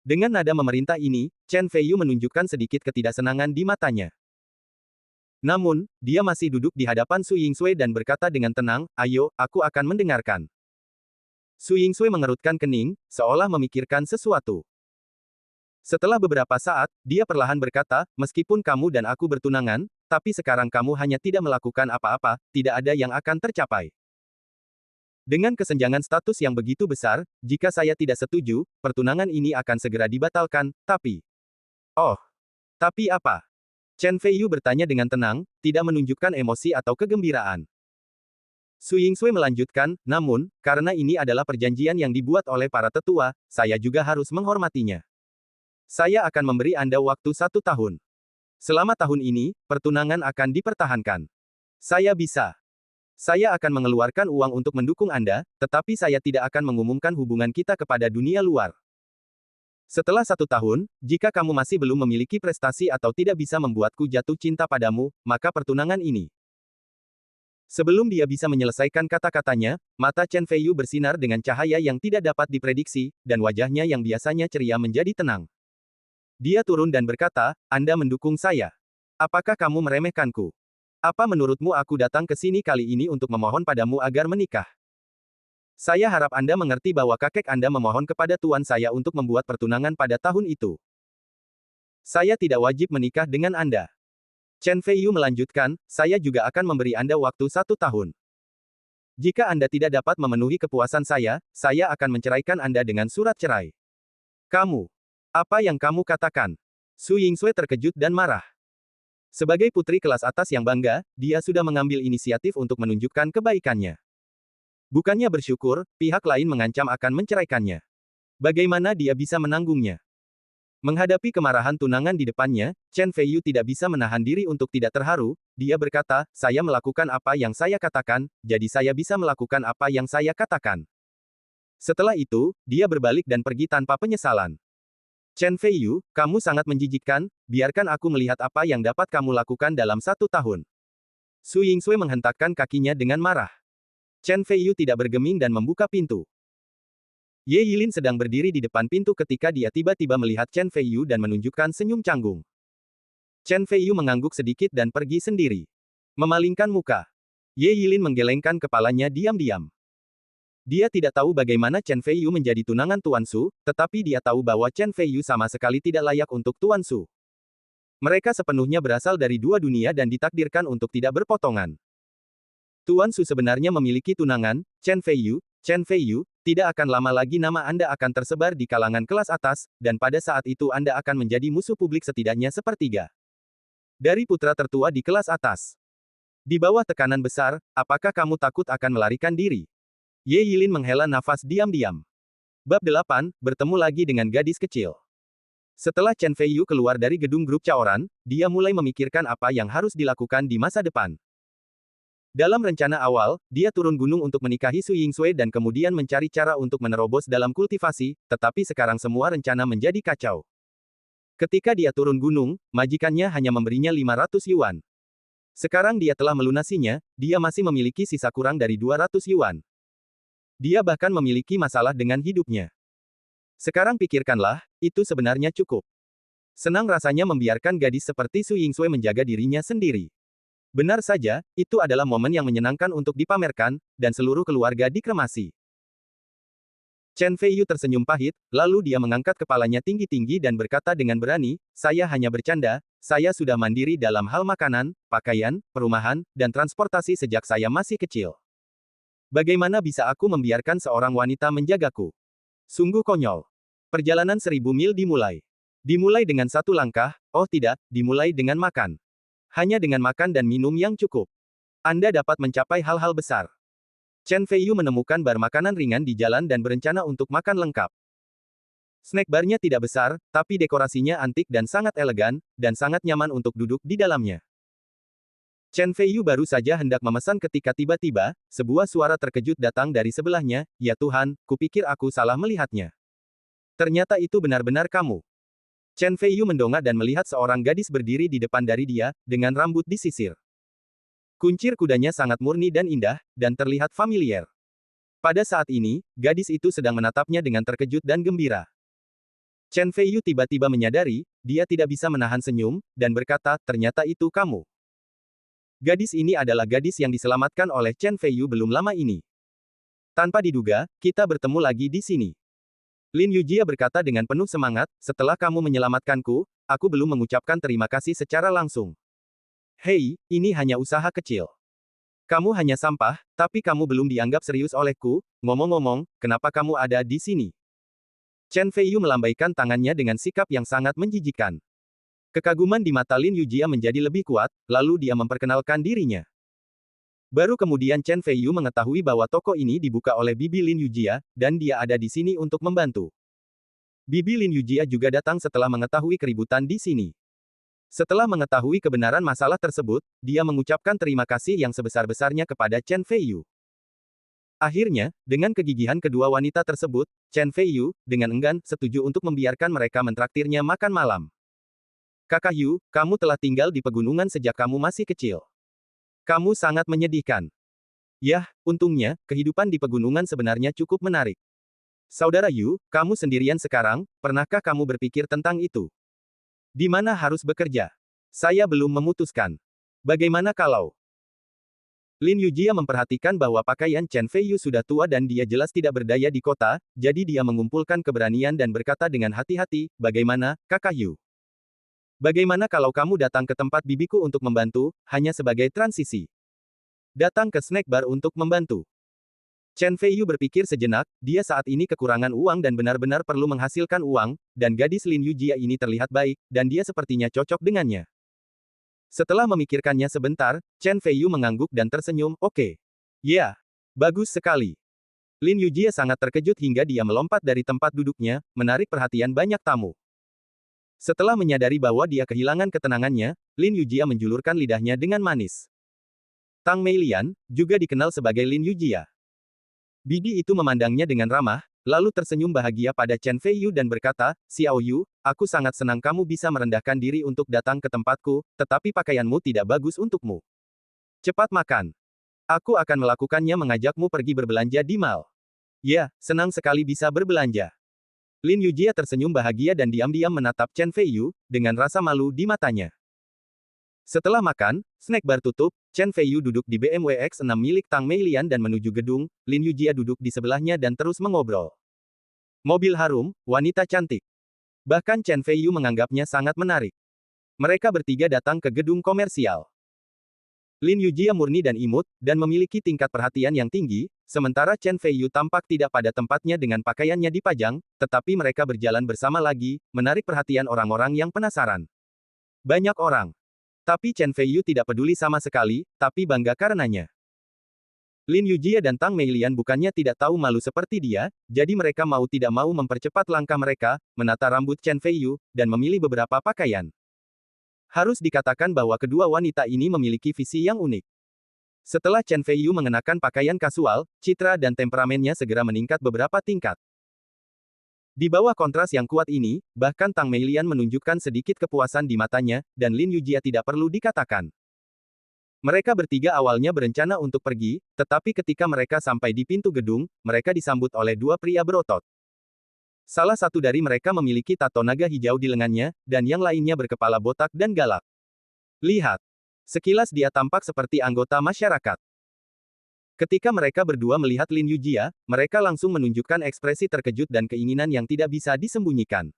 Dengan nada memerintah ini, Chen Feiyu menunjukkan sedikit ketidaksenangan di matanya. Namun, dia masih duduk di hadapan Su Yingsui dan berkata dengan tenang, ayo, aku akan mendengarkan. Su Yingsui mengerutkan kening, seolah memikirkan sesuatu. Setelah beberapa saat, dia perlahan berkata, meskipun kamu dan aku bertunangan, tapi sekarang kamu hanya tidak melakukan apa-apa, tidak ada yang akan tercapai. Dengan kesenjangan status yang begitu besar, jika saya tidak setuju, pertunangan ini akan segera dibatalkan, tapi... Oh, tapi apa? Chen Feiyu bertanya dengan tenang, tidak menunjukkan emosi atau kegembiraan. Su Yingsui melanjutkan, namun, karena ini adalah perjanjian yang dibuat oleh para tetua, saya juga harus menghormatinya. Saya akan memberi Anda waktu 1 tahun. Selama tahun ini, pertunangan akan dipertahankan. Saya bisa. Saya akan mengeluarkan uang untuk mendukung Anda, tetapi saya tidak akan mengumumkan hubungan kita kepada dunia luar. Setelah 1 tahun, jika kamu masih belum memiliki prestasi atau tidak bisa membuatku jatuh cinta padamu, maka pertunangan ini. Sebelum dia bisa menyelesaikan kata-katanya, mata Chen Feiyu bersinar dengan cahaya yang tidak dapat diprediksi, dan wajahnya yang biasanya ceria menjadi tenang. Dia turun dan berkata, Anda mendukung saya. Apakah kamu meremehkanku? Apa menurutmu aku datang ke sini kali ini untuk memohon padamu agar menikah? Saya harap Anda mengerti bahwa kakek Anda memohon kepada tuan saya untuk membuat pertunangan pada tahun itu. Saya tidak wajib menikah dengan Anda. Chen Feiyu melanjutkan, saya juga akan memberi Anda waktu 1 tahun. Jika Anda tidak dapat memenuhi kepuasan saya akan menceraikan Anda dengan surat cerai. Kamu. Apa yang kamu katakan? Su Yingsui terkejut dan marah. Sebagai putri kelas atas yang bangga, dia sudah mengambil inisiatif untuk menunjukkan kebaikannya. Bukannya bersyukur, pihak lain mengancam akan menceraikannya. Bagaimana dia bisa menanggungnya? Menghadapi kemarahan tunangan di depannya, Chen Feiyu tidak bisa menahan diri untuk tidak terharu. Dia berkata, saya melakukan apa yang saya katakan, jadi saya bisa melakukan apa yang saya katakan. Setelah itu, dia berbalik dan pergi tanpa penyesalan. Chen Feiyu, kamu sangat menjijikkan, biarkan aku melihat apa yang dapat kamu lakukan dalam 1 tahun. Su Yingsui menghentakkan kakinya dengan marah. Chen Feiyu tidak bergeming dan membuka pintu. Ye Yilin sedang berdiri di depan pintu ketika dia tiba-tiba melihat Chen Feiyu dan menunjukkan senyum canggung. Chen Feiyu mengangguk sedikit dan pergi sendiri. Memalingkan muka. Ye Yilin menggelengkan kepalanya diam-diam. Dia tidak tahu bagaimana Chen Feiyu menjadi tunangan Tuan Su, tetapi dia tahu bahwa Chen Feiyu sama sekali tidak layak untuk Tuan Su. Mereka sepenuhnya berasal dari dua dunia dan ditakdirkan untuk tidak berpotongan. Tuan Su sebenarnya memiliki tunangan, Chen Feiyu, tidak akan lama lagi nama Anda akan tersebar di kalangan kelas atas, dan pada saat itu Anda akan menjadi musuh publik setidaknya sepertiga dari putra tertua di kelas atas. Di bawah tekanan besar, apakah kamu takut akan melarikan diri? Ye Yilin menghela nafas diam-diam. Bab 8, bertemu lagi dengan gadis kecil. Setelah Chen Feiyu keluar dari gedung grup Chaoran, dia mulai memikirkan apa yang harus dilakukan di masa depan. Dalam rencana awal, dia turun gunung untuk menikahi Su Yingsui dan kemudian mencari cara untuk menerobos dalam kultivasi, tetapi sekarang semua rencana menjadi kacau. Ketika dia turun gunung, majikannya hanya memberinya 500 yuan. Sekarang dia telah melunasinya, dia masih memiliki sisa kurang dari 200 yuan. Dia bahkan memiliki masalah dengan hidupnya. Sekarang pikirkanlah, itu sebenarnya cukup. Senang rasanya membiarkan gadis seperti Su Yingsui menjaga dirinya sendiri. Benar saja, itu adalah momen yang menyenangkan untuk dipamerkan, dan seluruh keluarga dikremasi. Chen Feiyu tersenyum pahit, lalu dia mengangkat kepalanya tinggi-tinggi dan berkata dengan berani, saya hanya bercanda, saya sudah mandiri dalam hal makanan, pakaian, perumahan, dan transportasi sejak saya masih kecil. Bagaimana bisa aku membiarkan seorang wanita menjagaku? Sungguh konyol. Perjalanan 1000 mil dimulai. Dimulai dengan 1 langkah, oh tidak, dimulai dengan makan. Hanya dengan makan dan minum yang cukup. Anda dapat mencapai hal-hal besar. Chen Feiyu menemukan bar makanan ringan di jalan dan berencana untuk makan lengkap. Snack barnya tidak besar, tapi dekorasinya antik dan sangat elegan, dan sangat nyaman untuk duduk di dalamnya. Chen Feiyu baru saja hendak memesan ketika tiba-tiba, sebuah suara terkejut datang dari sebelahnya, ya Tuhan, kupikir aku salah melihatnya. Ternyata itu benar-benar kamu. Chen Feiyu mendongak dan melihat seorang gadis berdiri di depan dari dia, dengan rambut disisir. Kuncir kudanya sangat murni dan indah, dan terlihat familiar. Pada saat ini, gadis itu sedang menatapnya dengan terkejut dan gembira. Chen Feiyu tiba-tiba menyadari, dia tidak bisa menahan senyum, dan berkata, ternyata itu kamu. Gadis ini adalah gadis yang diselamatkan oleh Chen Feiyu belum lama ini. Tanpa diduga, kita bertemu lagi di sini. Lin Yujia berkata dengan penuh semangat, setelah kamu menyelamatkanku, aku belum mengucapkan terima kasih secara langsung. Hei, ini hanya usaha kecil. Kamu hanya sampah, tapi kamu belum dianggap serius olehku, ngomong-ngomong, kenapa kamu ada di sini? Chen Feiyu melambaikan tangannya dengan sikap yang sangat menjijikkan. Kekaguman di mata Lin Yujia menjadi lebih kuat, lalu dia memperkenalkan dirinya. Baru kemudian Chen Feiyu mengetahui bahwa toko ini dibuka oleh Bibi Lin Yujia, dan dia ada di sini untuk membantu. Bibi Lin Yujia juga datang setelah mengetahui keributan di sini. Setelah mengetahui kebenaran masalah tersebut, dia mengucapkan terima kasih yang sebesar-besarnya kepada Chen Feiyu. Akhirnya, dengan kegigihan kedua wanita tersebut, Chen Feiyu, dengan enggan, setuju untuk membiarkan mereka mentraktirnya makan malam. Kakak Yu, kamu telah tinggal di pegunungan sejak kamu masih kecil. Kamu sangat menyedihkan. Yah, untungnya, kehidupan di pegunungan sebenarnya cukup menarik. Saudara Yu, kamu sendirian sekarang, pernahkah kamu berpikir tentang itu? Di mana harus bekerja? Saya belum memutuskan. Bagaimana kalau... Lin Yujia memperhatikan bahwa pakaian Chen Feiyu sudah tua dan dia jelas tidak berdaya di kota, jadi dia mengumpulkan keberanian dan berkata dengan hati-hati, bagaimana, Kakak Yu? Bagaimana kalau kamu datang ke tempat bibiku untuk membantu, hanya sebagai transisi? Datang ke snack bar untuk membantu. Chen Feiyu berpikir sejenak, dia saat ini kekurangan uang dan benar-benar perlu menghasilkan uang, dan gadis Lin Yujia ini terlihat baik, dan dia sepertinya cocok dengannya. Setelah memikirkannya sebentar, Chen Feiyu mengangguk dan tersenyum, oke. Ya, bagus sekali. Lin Yujia sangat terkejut hingga dia melompat dari tempat duduknya, menarik perhatian banyak tamu. Setelah menyadari bahwa dia kehilangan ketenangannya, Lin Yujia menjulurkan lidahnya dengan manis. Tang Meilian, juga dikenal sebagai Lin Yujia. Bibi itu memandangnya dengan ramah, lalu tersenyum bahagia pada Chen Feiyu dan berkata, Xiao Yu, aku sangat senang kamu bisa merendahkan diri untuk datang ke tempatku, tetapi pakaianmu tidak bagus untukmu. Cepat makan. Aku akan melakukannya mengajakmu pergi berbelanja di mall. Ya, senang sekali bisa berbelanja. Lin Yujia tersenyum bahagia dan diam-diam menatap Chen Feiyu, dengan rasa malu di matanya. Setelah makan, snack bar tutup, Chen Feiyu duduk di BMW X6 milik Tang Meilian dan menuju gedung, Lin Yujia duduk di sebelahnya dan terus mengobrol. Mobil harum, wanita cantik. Bahkan Chen Feiyu menganggapnya sangat menarik. Mereka bertiga datang ke gedung komersial. Lin Yujia murni dan imut, dan memiliki tingkat perhatian yang tinggi, sementara Chen Feiyu tampak tidak pada tempatnya dengan pakaiannya dipajang, tetapi mereka berjalan bersama lagi, menarik perhatian orang-orang yang penasaran. Banyak orang. Tapi Chen Feiyu tidak peduli sama sekali, tapi bangga karenanya. Lin Yujia dan Tang Meilian bukannya tidak tahu malu seperti dia, jadi mereka mau tidak mau mempercepat langkah mereka, menata rambut Chen Feiyu, dan memilih beberapa pakaian. Harus dikatakan bahwa kedua wanita ini memiliki visi yang unik. Setelah Chen Feiyu mengenakan pakaian kasual, citra dan temperamennya segera meningkat beberapa tingkat. Di bawah kontras yang kuat ini, bahkan Tang Meilian menunjukkan sedikit kepuasan di matanya, dan Lin Yujia tidak perlu dikatakan. Mereka bertiga awalnya berencana untuk pergi, tetapi ketika mereka sampai di pintu gedung, mereka disambut oleh dua pria berotot. Salah satu dari mereka memiliki tato naga hijau di lengannya, dan yang lainnya berkepala botak dan galak. Lihat. Sekilas dia tampak seperti anggota masyarakat. Ketika mereka berdua melihat Lin Yujia, mereka langsung menunjukkan ekspresi terkejut dan keinginan yang tidak bisa disembunyikan.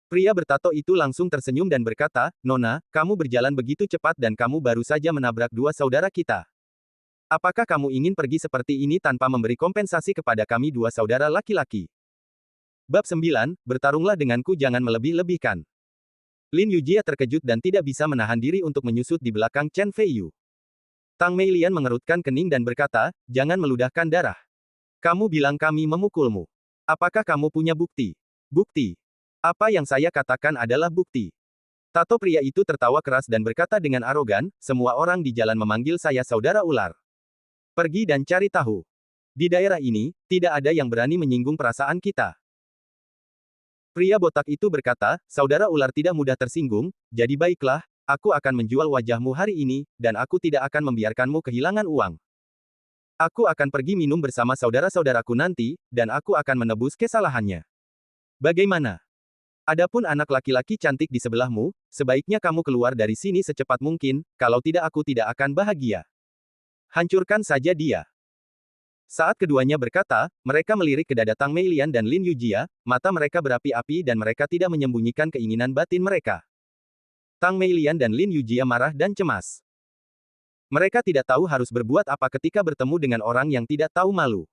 Pria bertato itu langsung tersenyum dan berkata, Nona, kamu berjalan begitu cepat dan kamu baru saja menabrak dua saudara kita. Apakah kamu ingin pergi seperti ini tanpa memberi kompensasi kepada kami dua saudara laki-laki? Bab 9, bertarunglah denganku jangan melebih-lebihkan. Lin Yujia terkejut dan tidak bisa menahan diri untuk menyusut di belakang Chen Feiyu. Tang Meilian mengerutkan kening dan berkata, jangan meludahkan darah. Kamu bilang kami memukulmu. Apakah kamu punya bukti? Bukti. Apa yang saya katakan adalah bukti. Tato pria itu tertawa keras dan berkata dengan arogan, semua orang di jalan memanggil saya saudara ular. Pergi dan cari tahu. Di daerah ini, tidak ada yang berani menyinggung perasaan kita. Pria botak itu berkata, saudara ular tidak mudah tersinggung, jadi baiklah, aku akan menjual wajahmu hari ini, dan aku tidak akan membiarkanmu kehilangan uang. Aku akan pergi minum bersama saudara-saudaraku nanti, dan aku akan menebus kesalahannya. Bagaimana? Adapun anak laki-laki cantik di sebelahmu, sebaiknya kamu keluar dari sini secepat mungkin, kalau tidak aku tidak akan bahagia. Hancurkan saja dia. Saat keduanya berkata, mereka melirik ke dada Tang Meilian dan Lin Yujia, mata mereka berapi-api dan mereka tidak menyembunyikan keinginan batin mereka. Tang Meilian dan Lin Yujia marah dan cemas. Mereka tidak tahu harus berbuat apa ketika bertemu dengan orang yang tidak tahu malu.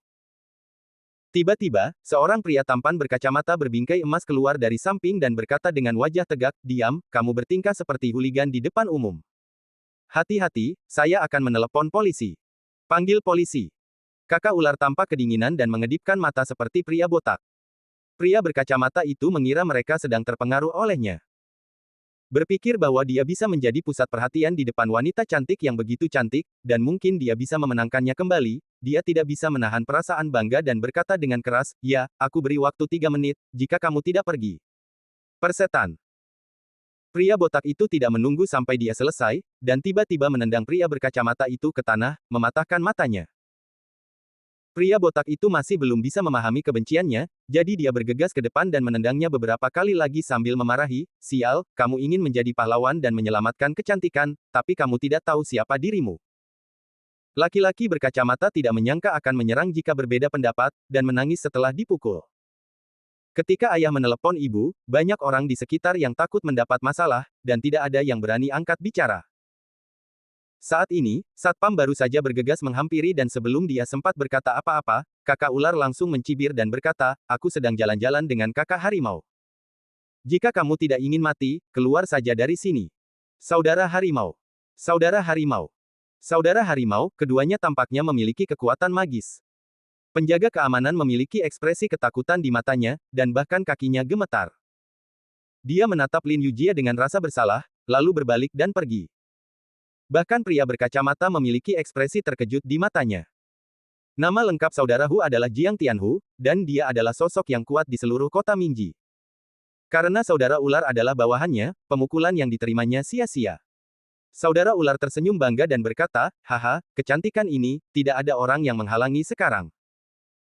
Tiba-tiba, seorang pria tampan berkacamata berbingkai emas keluar dari samping dan berkata dengan wajah tegak, "Diam, kamu bertingkah seperti hooligan di depan umum. Hati-hati, saya akan menelepon polisi. Panggil polisi." Kakak ular tampak kedinginan dan mengedipkan mata seperti pria botak. Pria berkacamata itu mengira mereka sedang terpengaruh olehnya. Berpikir bahwa dia bisa menjadi pusat perhatian di depan wanita cantik yang begitu cantik, dan mungkin dia bisa memenangkannya kembali, dia tidak bisa menahan perasaan bangga dan berkata dengan keras, "Ya, aku beri waktu 3 menit, jika kamu tidak pergi." Persetan. Pria botak itu tidak menunggu sampai dia selesai, dan tiba-tiba menendang pria berkacamata itu ke tanah, mematahkan matanya. Pria botak itu masih belum bisa memahami kebenciannya, jadi dia bergegas ke depan dan menendangnya beberapa kali lagi sambil memarahi, "Sial, kamu ingin menjadi pahlawan dan menyelamatkan kecantikan, tapi kamu tidak tahu siapa dirimu." Laki-laki berkacamata tidak menyangka akan menyerang jika berbeda pendapat, dan menangis setelah dipukul. Ketika ayah menelepon ibu, banyak orang di sekitar yang takut mendapat masalah, dan tidak ada yang berani angkat bicara. Saat ini, satpam baru saja bergegas menghampiri dan sebelum dia sempat berkata apa-apa, kakak ular langsung mencibir dan berkata, "Aku sedang jalan-jalan dengan kakak harimau. Jika kamu tidak ingin mati, keluar saja dari sini." Saudara harimau. Saudara harimau. Saudara harimau, keduanya tampaknya memiliki kekuatan magis. Penjaga keamanan memiliki ekspresi ketakutan di matanya, dan bahkan kakinya gemetar. Dia menatap Lin Yujia dengan rasa bersalah, lalu berbalik dan pergi. Bahkan pria berkacamata memiliki ekspresi terkejut di matanya. Nama lengkap saudara Hu adalah Jiang Tianhu, dan dia adalah sosok yang kuat di seluruh kota Mingji. Karena saudara ular adalah bawahannya, pemukulan yang diterimanya sia-sia. Saudara ular tersenyum bangga dan berkata, "Haha, kecantikan ini, tidak ada orang yang menghalangi sekarang.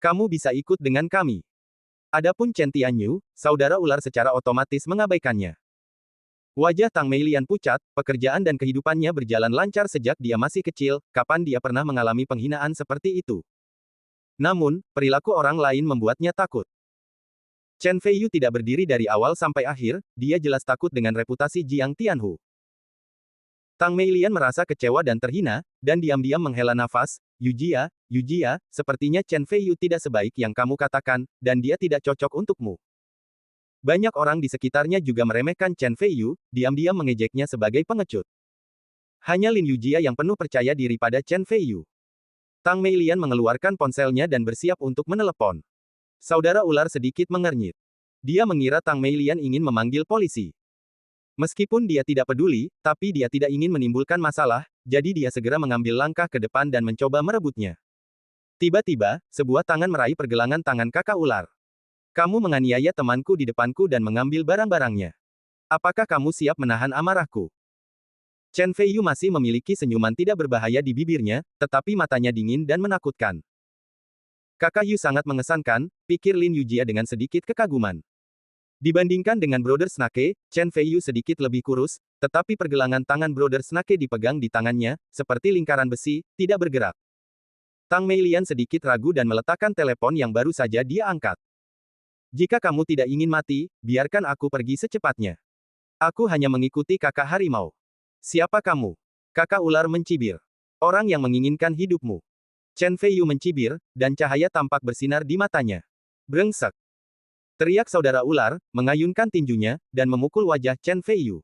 Kamu bisa ikut dengan kami." Adapun Chen Tianyu, saudara ular secara otomatis mengabaikannya. Wajah Tang Meilian pucat, pekerjaan dan kehidupannya berjalan lancar sejak dia masih kecil, kapan dia pernah mengalami penghinaan seperti itu. Namun, perilaku orang lain membuatnya takut. Chen Feiyu tidak berdiri dari awal sampai akhir, dia jelas takut dengan reputasi Jiang Tianhu. Tang Meilian merasa kecewa dan terhina, dan diam-diam menghela nafas, Yujia, sepertinya Chen Feiyu tidak sebaik yang kamu katakan, dan dia tidak cocok untukmu." Banyak orang di sekitarnya juga meremehkan Chen Feiyu, diam-diam mengejeknya sebagai pengecut. Hanya Lin Yujia yang penuh percaya diri pada Chen Feiyu. Tang Meilian mengeluarkan ponselnya dan bersiap untuk menelepon. Saudara ular sedikit mengernyit. Dia mengira Tang Meilian ingin memanggil polisi. Meskipun dia tidak peduli, tapi dia tidak ingin menimbulkan masalah, jadi dia segera mengambil langkah ke depan dan mencoba merebutnya. Tiba-tiba, sebuah tangan meraih pergelangan tangan kakak ular. "Kamu menganiaya temanku di depanku dan mengambil barang-barangnya. Apakah kamu siap menahan amarahku?" Chen Feiyu masih memiliki senyuman tidak berbahaya di bibirnya, tetapi matanya dingin dan menakutkan. "Kakak Yu sangat mengesankan," pikir Lin Yujia dengan sedikit kekaguman. Dibandingkan dengan Brother Snake, Chen Feiyu sedikit lebih kurus, tetapi pergelangan tangan Brother Snake dipegang di tangannya, seperti lingkaran besi, tidak bergerak. Tang Meilian sedikit ragu dan meletakkan telepon yang baru saja dia angkat. "Jika kamu tidak ingin mati, biarkan aku pergi secepatnya. Aku hanya mengikuti kakak harimau." "Siapa kamu?" Kakak ular mencibir. "Orang yang menginginkan hidupmu." Chen Feiyu mencibir, dan cahaya tampak bersinar di matanya. "Brengsek!" teriak saudara ular, mengayunkan tinjunya, dan memukul wajah Chen Feiyu.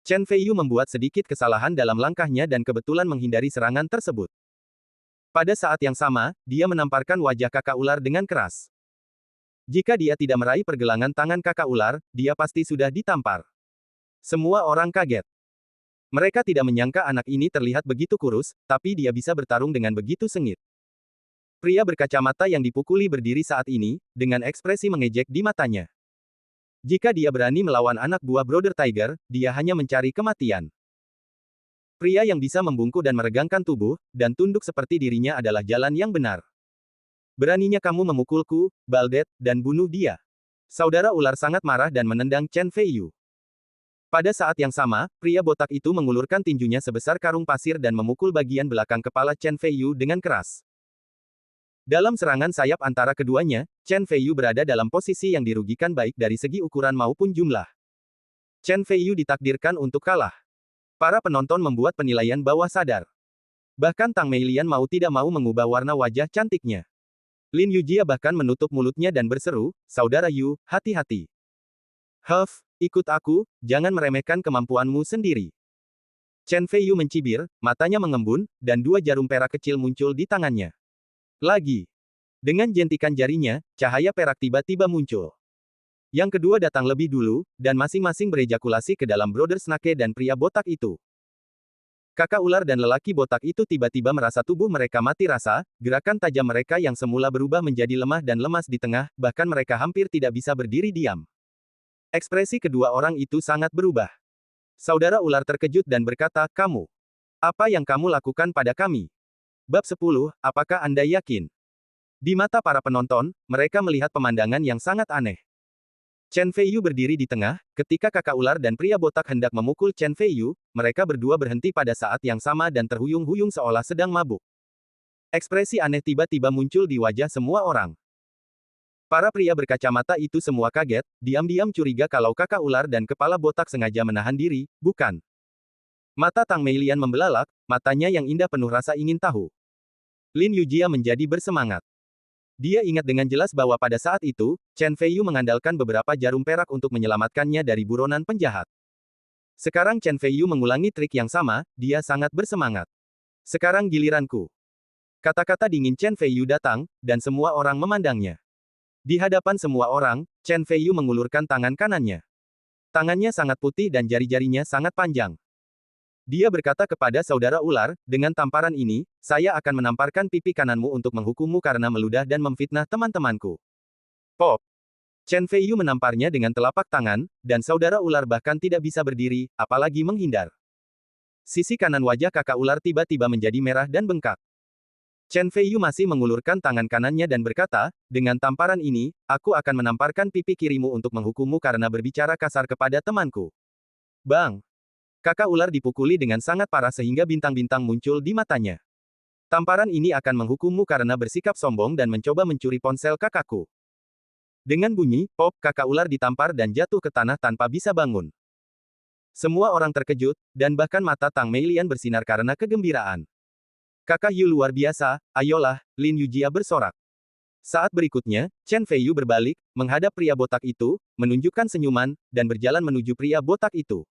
Chen Feiyu membuat sedikit kesalahan dalam langkahnya dan kebetulan menghindari serangan tersebut. Pada saat yang sama, dia menamparkan wajah kakak ular dengan keras. Jika dia tidak meraih pergelangan tangan kakak ular, dia pasti sudah ditampar. Semua orang kaget. Mereka tidak menyangka anak ini terlihat begitu kurus, tapi dia bisa bertarung dengan begitu sengit. Pria berkacamata yang dipukuli berdiri saat ini, dengan ekspresi mengejek di matanya. Jika dia berani melawan anak buah Brother Tiger, dia hanya mencari kematian. Pria yang bisa membungkuk dan meregangkan tubuh, dan tunduk seperti dirinya adalah jalan yang benar. "Beraninya kamu memukulku, Baldet, dan bunuh dia." Saudara ular sangat marah dan menendang Chen Feiyu. Pada saat yang sama, pria botak itu mengulurkan tinjunya sebesar karung pasir dan memukul bagian belakang kepala Chen Feiyu dengan keras. Dalam serangan sayap antara keduanya, Chen Feiyu berada dalam posisi yang dirugikan baik dari segi ukuran maupun jumlah. Chen Feiyu ditakdirkan untuk kalah. Para penonton membuat penilaian bawah sadar. Bahkan Tang Meilian mau tidak mau mengubah warna wajah cantiknya. Lin Yujia bahkan menutup mulutnya dan berseru, Saudara Yu, hati-hati. Huff, ikut aku, jangan meremehkan kemampuanmu sendiri. Chen Feiyu mencibir, matanya mengembun, dan dua jarum perak kecil muncul di tangannya. Lagi. Dengan jentikan jarinya, cahaya perak tiba-tiba muncul. Yang kedua datang lebih dulu, dan masing-masing berejakulasi ke dalam Brother Snake dan pria botak itu. Kakak ular dan lelaki botak itu tiba-tiba merasa tubuh mereka mati rasa, gerakan tajam mereka yang semula berubah menjadi lemah dan lemas di tengah, bahkan mereka hampir tidak bisa berdiri diam. Ekspresi kedua orang itu sangat berubah. Saudara ular terkejut dan berkata, kamu. Apa yang kamu lakukan pada kami? Bab 10, apakah Anda yakin? Di mata para penonton, mereka melihat pemandangan yang sangat aneh. Chen Feiyu berdiri di tengah, ketika kakak ular dan pria botak hendak memukul Chen Feiyu, mereka berdua berhenti pada saat yang sama dan terhuyung-huyung seolah sedang mabuk. Ekspresi aneh tiba-tiba muncul di wajah semua orang. Para pria berkacamata itu semua kaget, diam-diam curiga kalau kakak ular dan kepala botak sengaja menahan diri, bukan? Mata Tang Meilian membelalak, matanya yang indah penuh rasa ingin tahu. Lin Yujia menjadi bersemangat. Dia ingat dengan jelas bahwa pada saat itu, Chen Feiyu mengandalkan beberapa jarum perak untuk menyelamatkannya dari buronan penjahat. Sekarang Chen Feiyu mengulangi trik yang sama, dia sangat bersemangat. Sekarang giliranku. Kata-kata dingin Chen Feiyu datang, dan semua orang memandangnya. Di hadapan semua orang, Chen Feiyu mengulurkan tangan kanannya. Tangannya sangat putih dan jari-jarinya sangat panjang. Dia berkata kepada saudara ular, dengan tamparan ini, saya akan menamparkan pipi kananmu untuk menghukummu karena meludah dan memfitnah teman-temanku. Pop! Chen Feiyu menamparnya dengan telapak tangan, dan saudara ular bahkan tidak bisa berdiri, apalagi menghindar. Sisi kanan wajah kakak ular tiba-tiba menjadi merah dan bengkak. Chen Feiyu masih mengulurkan tangan kanannya dan berkata, dengan tamparan ini, aku akan menamparkan pipi kirimu untuk menghukummu karena berbicara kasar kepada temanku. Bang! Kakak ular dipukuli dengan sangat parah sehingga bintang-bintang muncul di matanya. Tamparan ini akan menghukummu karena bersikap sombong dan mencoba mencuri ponsel kakakku. Dengan bunyi, pop, kakak ular ditampar dan jatuh ke tanah tanpa bisa bangun. Semua orang terkejut, dan bahkan mata Tang Meilian bersinar karena kegembiraan. Kakak Yu luar biasa, ayolah, Lin Yujia bersorak. Saat berikutnya, Chen Feiyu berbalik, menghadap pria botak itu, menunjukkan senyuman, dan berjalan menuju pria botak itu.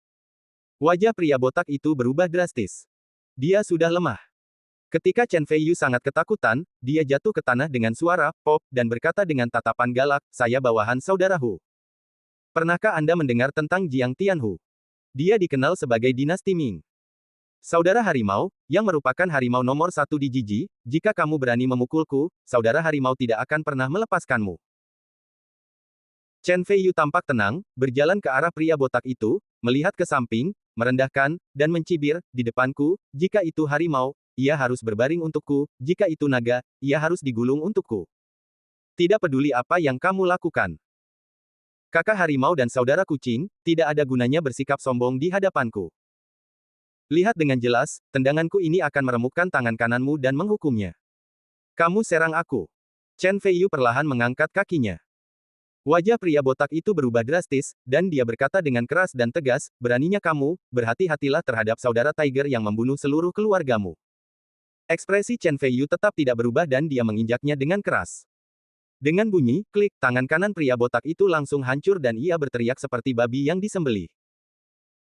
Wajah pria botak itu berubah drastis. Dia sudah lemah. Ketika Chen Feiyu sangat ketakutan, dia jatuh ke tanah dengan suara pop dan berkata dengan tatapan galak, saya bawahan saudara Hu. Pernahkah Anda mendengar tentang Jiang Tianhu? Dia dikenal sebagai dinasti Ming. Saudara harimau, yang merupakan harimau nomor satu di Jiji, jika kamu berani memukulku, saudara harimau tidak akan pernah melepaskanmu. Chen Feiyu tampak tenang, berjalan ke arah pria botak itu, melihat ke samping, merendahkan, dan mencibir, di depanku, jika itu harimau, ia harus berbaring untukku, jika itu naga, ia harus digulung untukku. Tidak peduli apa yang kamu lakukan. Kakak harimau dan saudara kucing, tidak ada gunanya bersikap sombong di hadapanku. Lihat dengan jelas, tendanganku ini akan meremukkan tangan kananmu dan menghukumnya. Kamu serang aku. Chen Feiyu perlahan mengangkat kakinya. Wajah pria botak itu berubah drastis, dan dia berkata dengan keras dan tegas, beraninya kamu, berhati-hatilah terhadap saudara Tiger yang membunuh seluruh keluargamu. Ekspresi Chen Feiyu tetap tidak berubah dan dia menginjaknya dengan keras. Dengan bunyi, klik, tangan kanan pria botak itu langsung hancur dan ia berteriak seperti babi yang disembelih.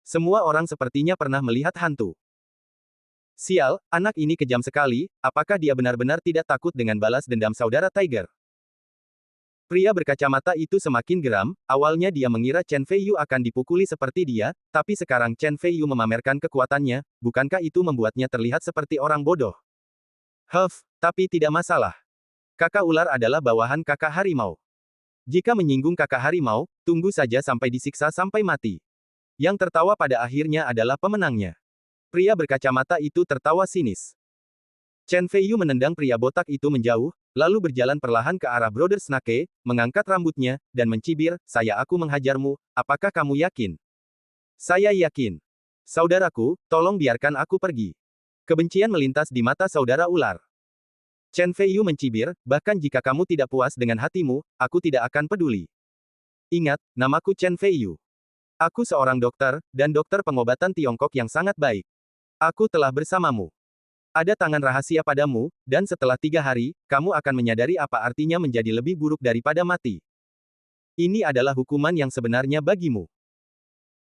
Semua orang sepertinya pernah melihat hantu. Sial, anak ini kejam sekali, apakah dia benar-benar tidak takut dengan balas dendam saudara Tiger? Pria berkacamata itu semakin geram, awalnya dia mengira Chen Feiyu akan dipukuli seperti dia, tapi sekarang Chen Feiyu memamerkan kekuatannya, bukankah itu membuatnya terlihat seperti orang bodoh? Huff, tapi tidak masalah. Kakak ular adalah bawahan kakak harimau. Jika menyinggung kakak harimau, tunggu saja sampai disiksa sampai mati. Yang tertawa pada akhirnya adalah pemenangnya. Pria berkacamata itu tertawa sinis. Chen Feiyu menendang pria botak itu menjauh, lalu berjalan perlahan ke arah Brother Snake, mengangkat rambutnya, dan mencibir, aku menghajarmu, apakah kamu yakin? Saya yakin. Saudaraku, tolong biarkan aku pergi. Kebencian melintas di mata saudara ular. Chen Feiyu mencibir, bahkan jika kamu tidak puas dengan hatimu, aku tidak akan peduli. Ingat, namaku Chen Feiyu. Aku seorang dokter, dan dokter pengobatan Tiongkok yang sangat baik. Aku telah bersamamu. Ada tangan rahasia padamu, dan setelah 3 hari, kamu akan menyadari apa artinya menjadi lebih buruk daripada mati. Ini adalah hukuman yang sebenarnya bagimu.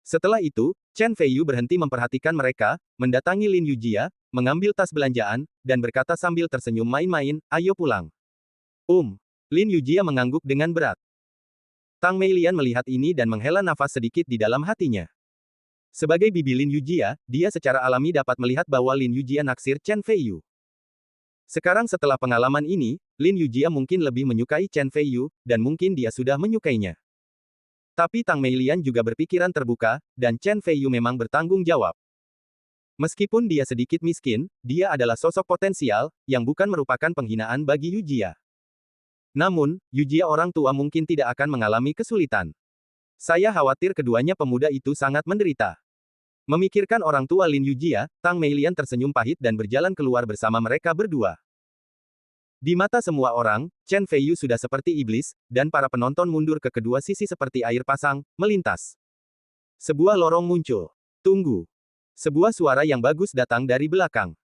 Setelah itu, Chen Feiyu berhenti memperhatikan mereka, mendatangi Lin Yujia, mengambil tas belanjaan, dan berkata sambil tersenyum main-main, ayo pulang. Lin Yujia mengangguk dengan berat. Tang Meilian melihat ini dan menghela nafas sedikit di dalam hatinya. Sebagai bibi Lin Yujia, dia secara alami dapat melihat bahwa Lin Yujia naksir Chen Feiyu. Sekarang setelah pengalaman ini, Lin Yujia mungkin lebih menyukai Chen Feiyu, dan mungkin dia sudah menyukainya. Tapi Tang Meilian juga berpikiran terbuka, dan Chen Feiyu memang bertanggung jawab. Meskipun dia sedikit miskin, dia adalah sosok potensial, yang bukan merupakan penghinaan bagi Yujia. Namun, Yujia orang tua mungkin tidak akan mengalami kesulitan. Saya khawatir keduanya pemuda itu sangat menderita. Memikirkan orang tua Lin Yujia, Tang Meilian tersenyum pahit dan berjalan keluar bersama mereka berdua. Di mata semua orang, Chen Feiyu sudah seperti iblis, dan para penonton mundur ke kedua sisi seperti air pasang, melintas. Sebuah lorong muncul. Tunggu. Sebuah suara yang bagus datang dari belakang.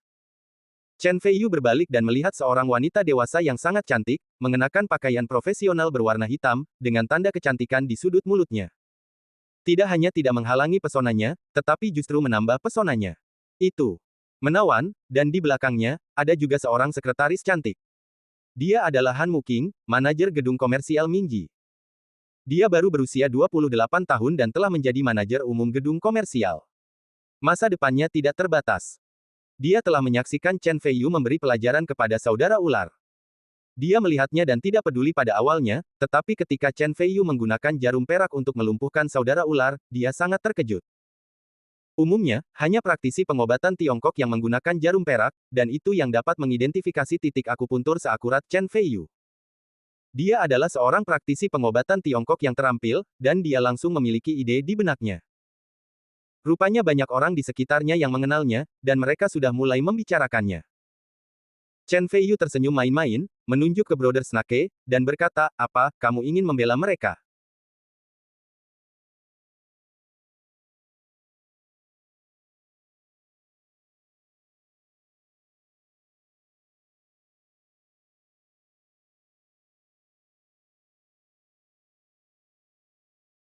Chen Feiyu berbalik dan melihat seorang wanita dewasa yang sangat cantik, mengenakan pakaian profesional berwarna hitam, dengan tanda kecantikan di sudut mulutnya. Tidak hanya tidak menghalangi pesonanya, tetapi justru menambah pesonanya. Itu menawan, dan di belakangnya, ada juga seorang sekretaris cantik. Dia adalah Han Muking, manajer gedung komersial Mingji. Dia baru berusia 28 tahun dan telah menjadi manajer umum gedung komersial. Masa depannya tidak terbatas. Dia telah menyaksikan Chen Feiyu memberi pelajaran kepada saudara ular. Dia melihatnya dan tidak peduli pada awalnya, tetapi ketika Chen Feiyu menggunakan jarum perak untuk melumpuhkan saudara ular, dia sangat terkejut. Umumnya, hanya praktisi pengobatan Tiongkok yang menggunakan jarum perak, dan itu yang dapat mengidentifikasi titik akupuntur seakurat Chen Feiyu. Dia adalah seorang praktisi pengobatan Tiongkok yang terampil, dan dia langsung memiliki ide di benaknya. Rupanya banyak orang di sekitarnya yang mengenalnya, dan mereka sudah mulai membicarakannya. Chen Feiyu tersenyum main-main, menunjuk ke Brother Snake, dan berkata, apa, kamu ingin membela mereka?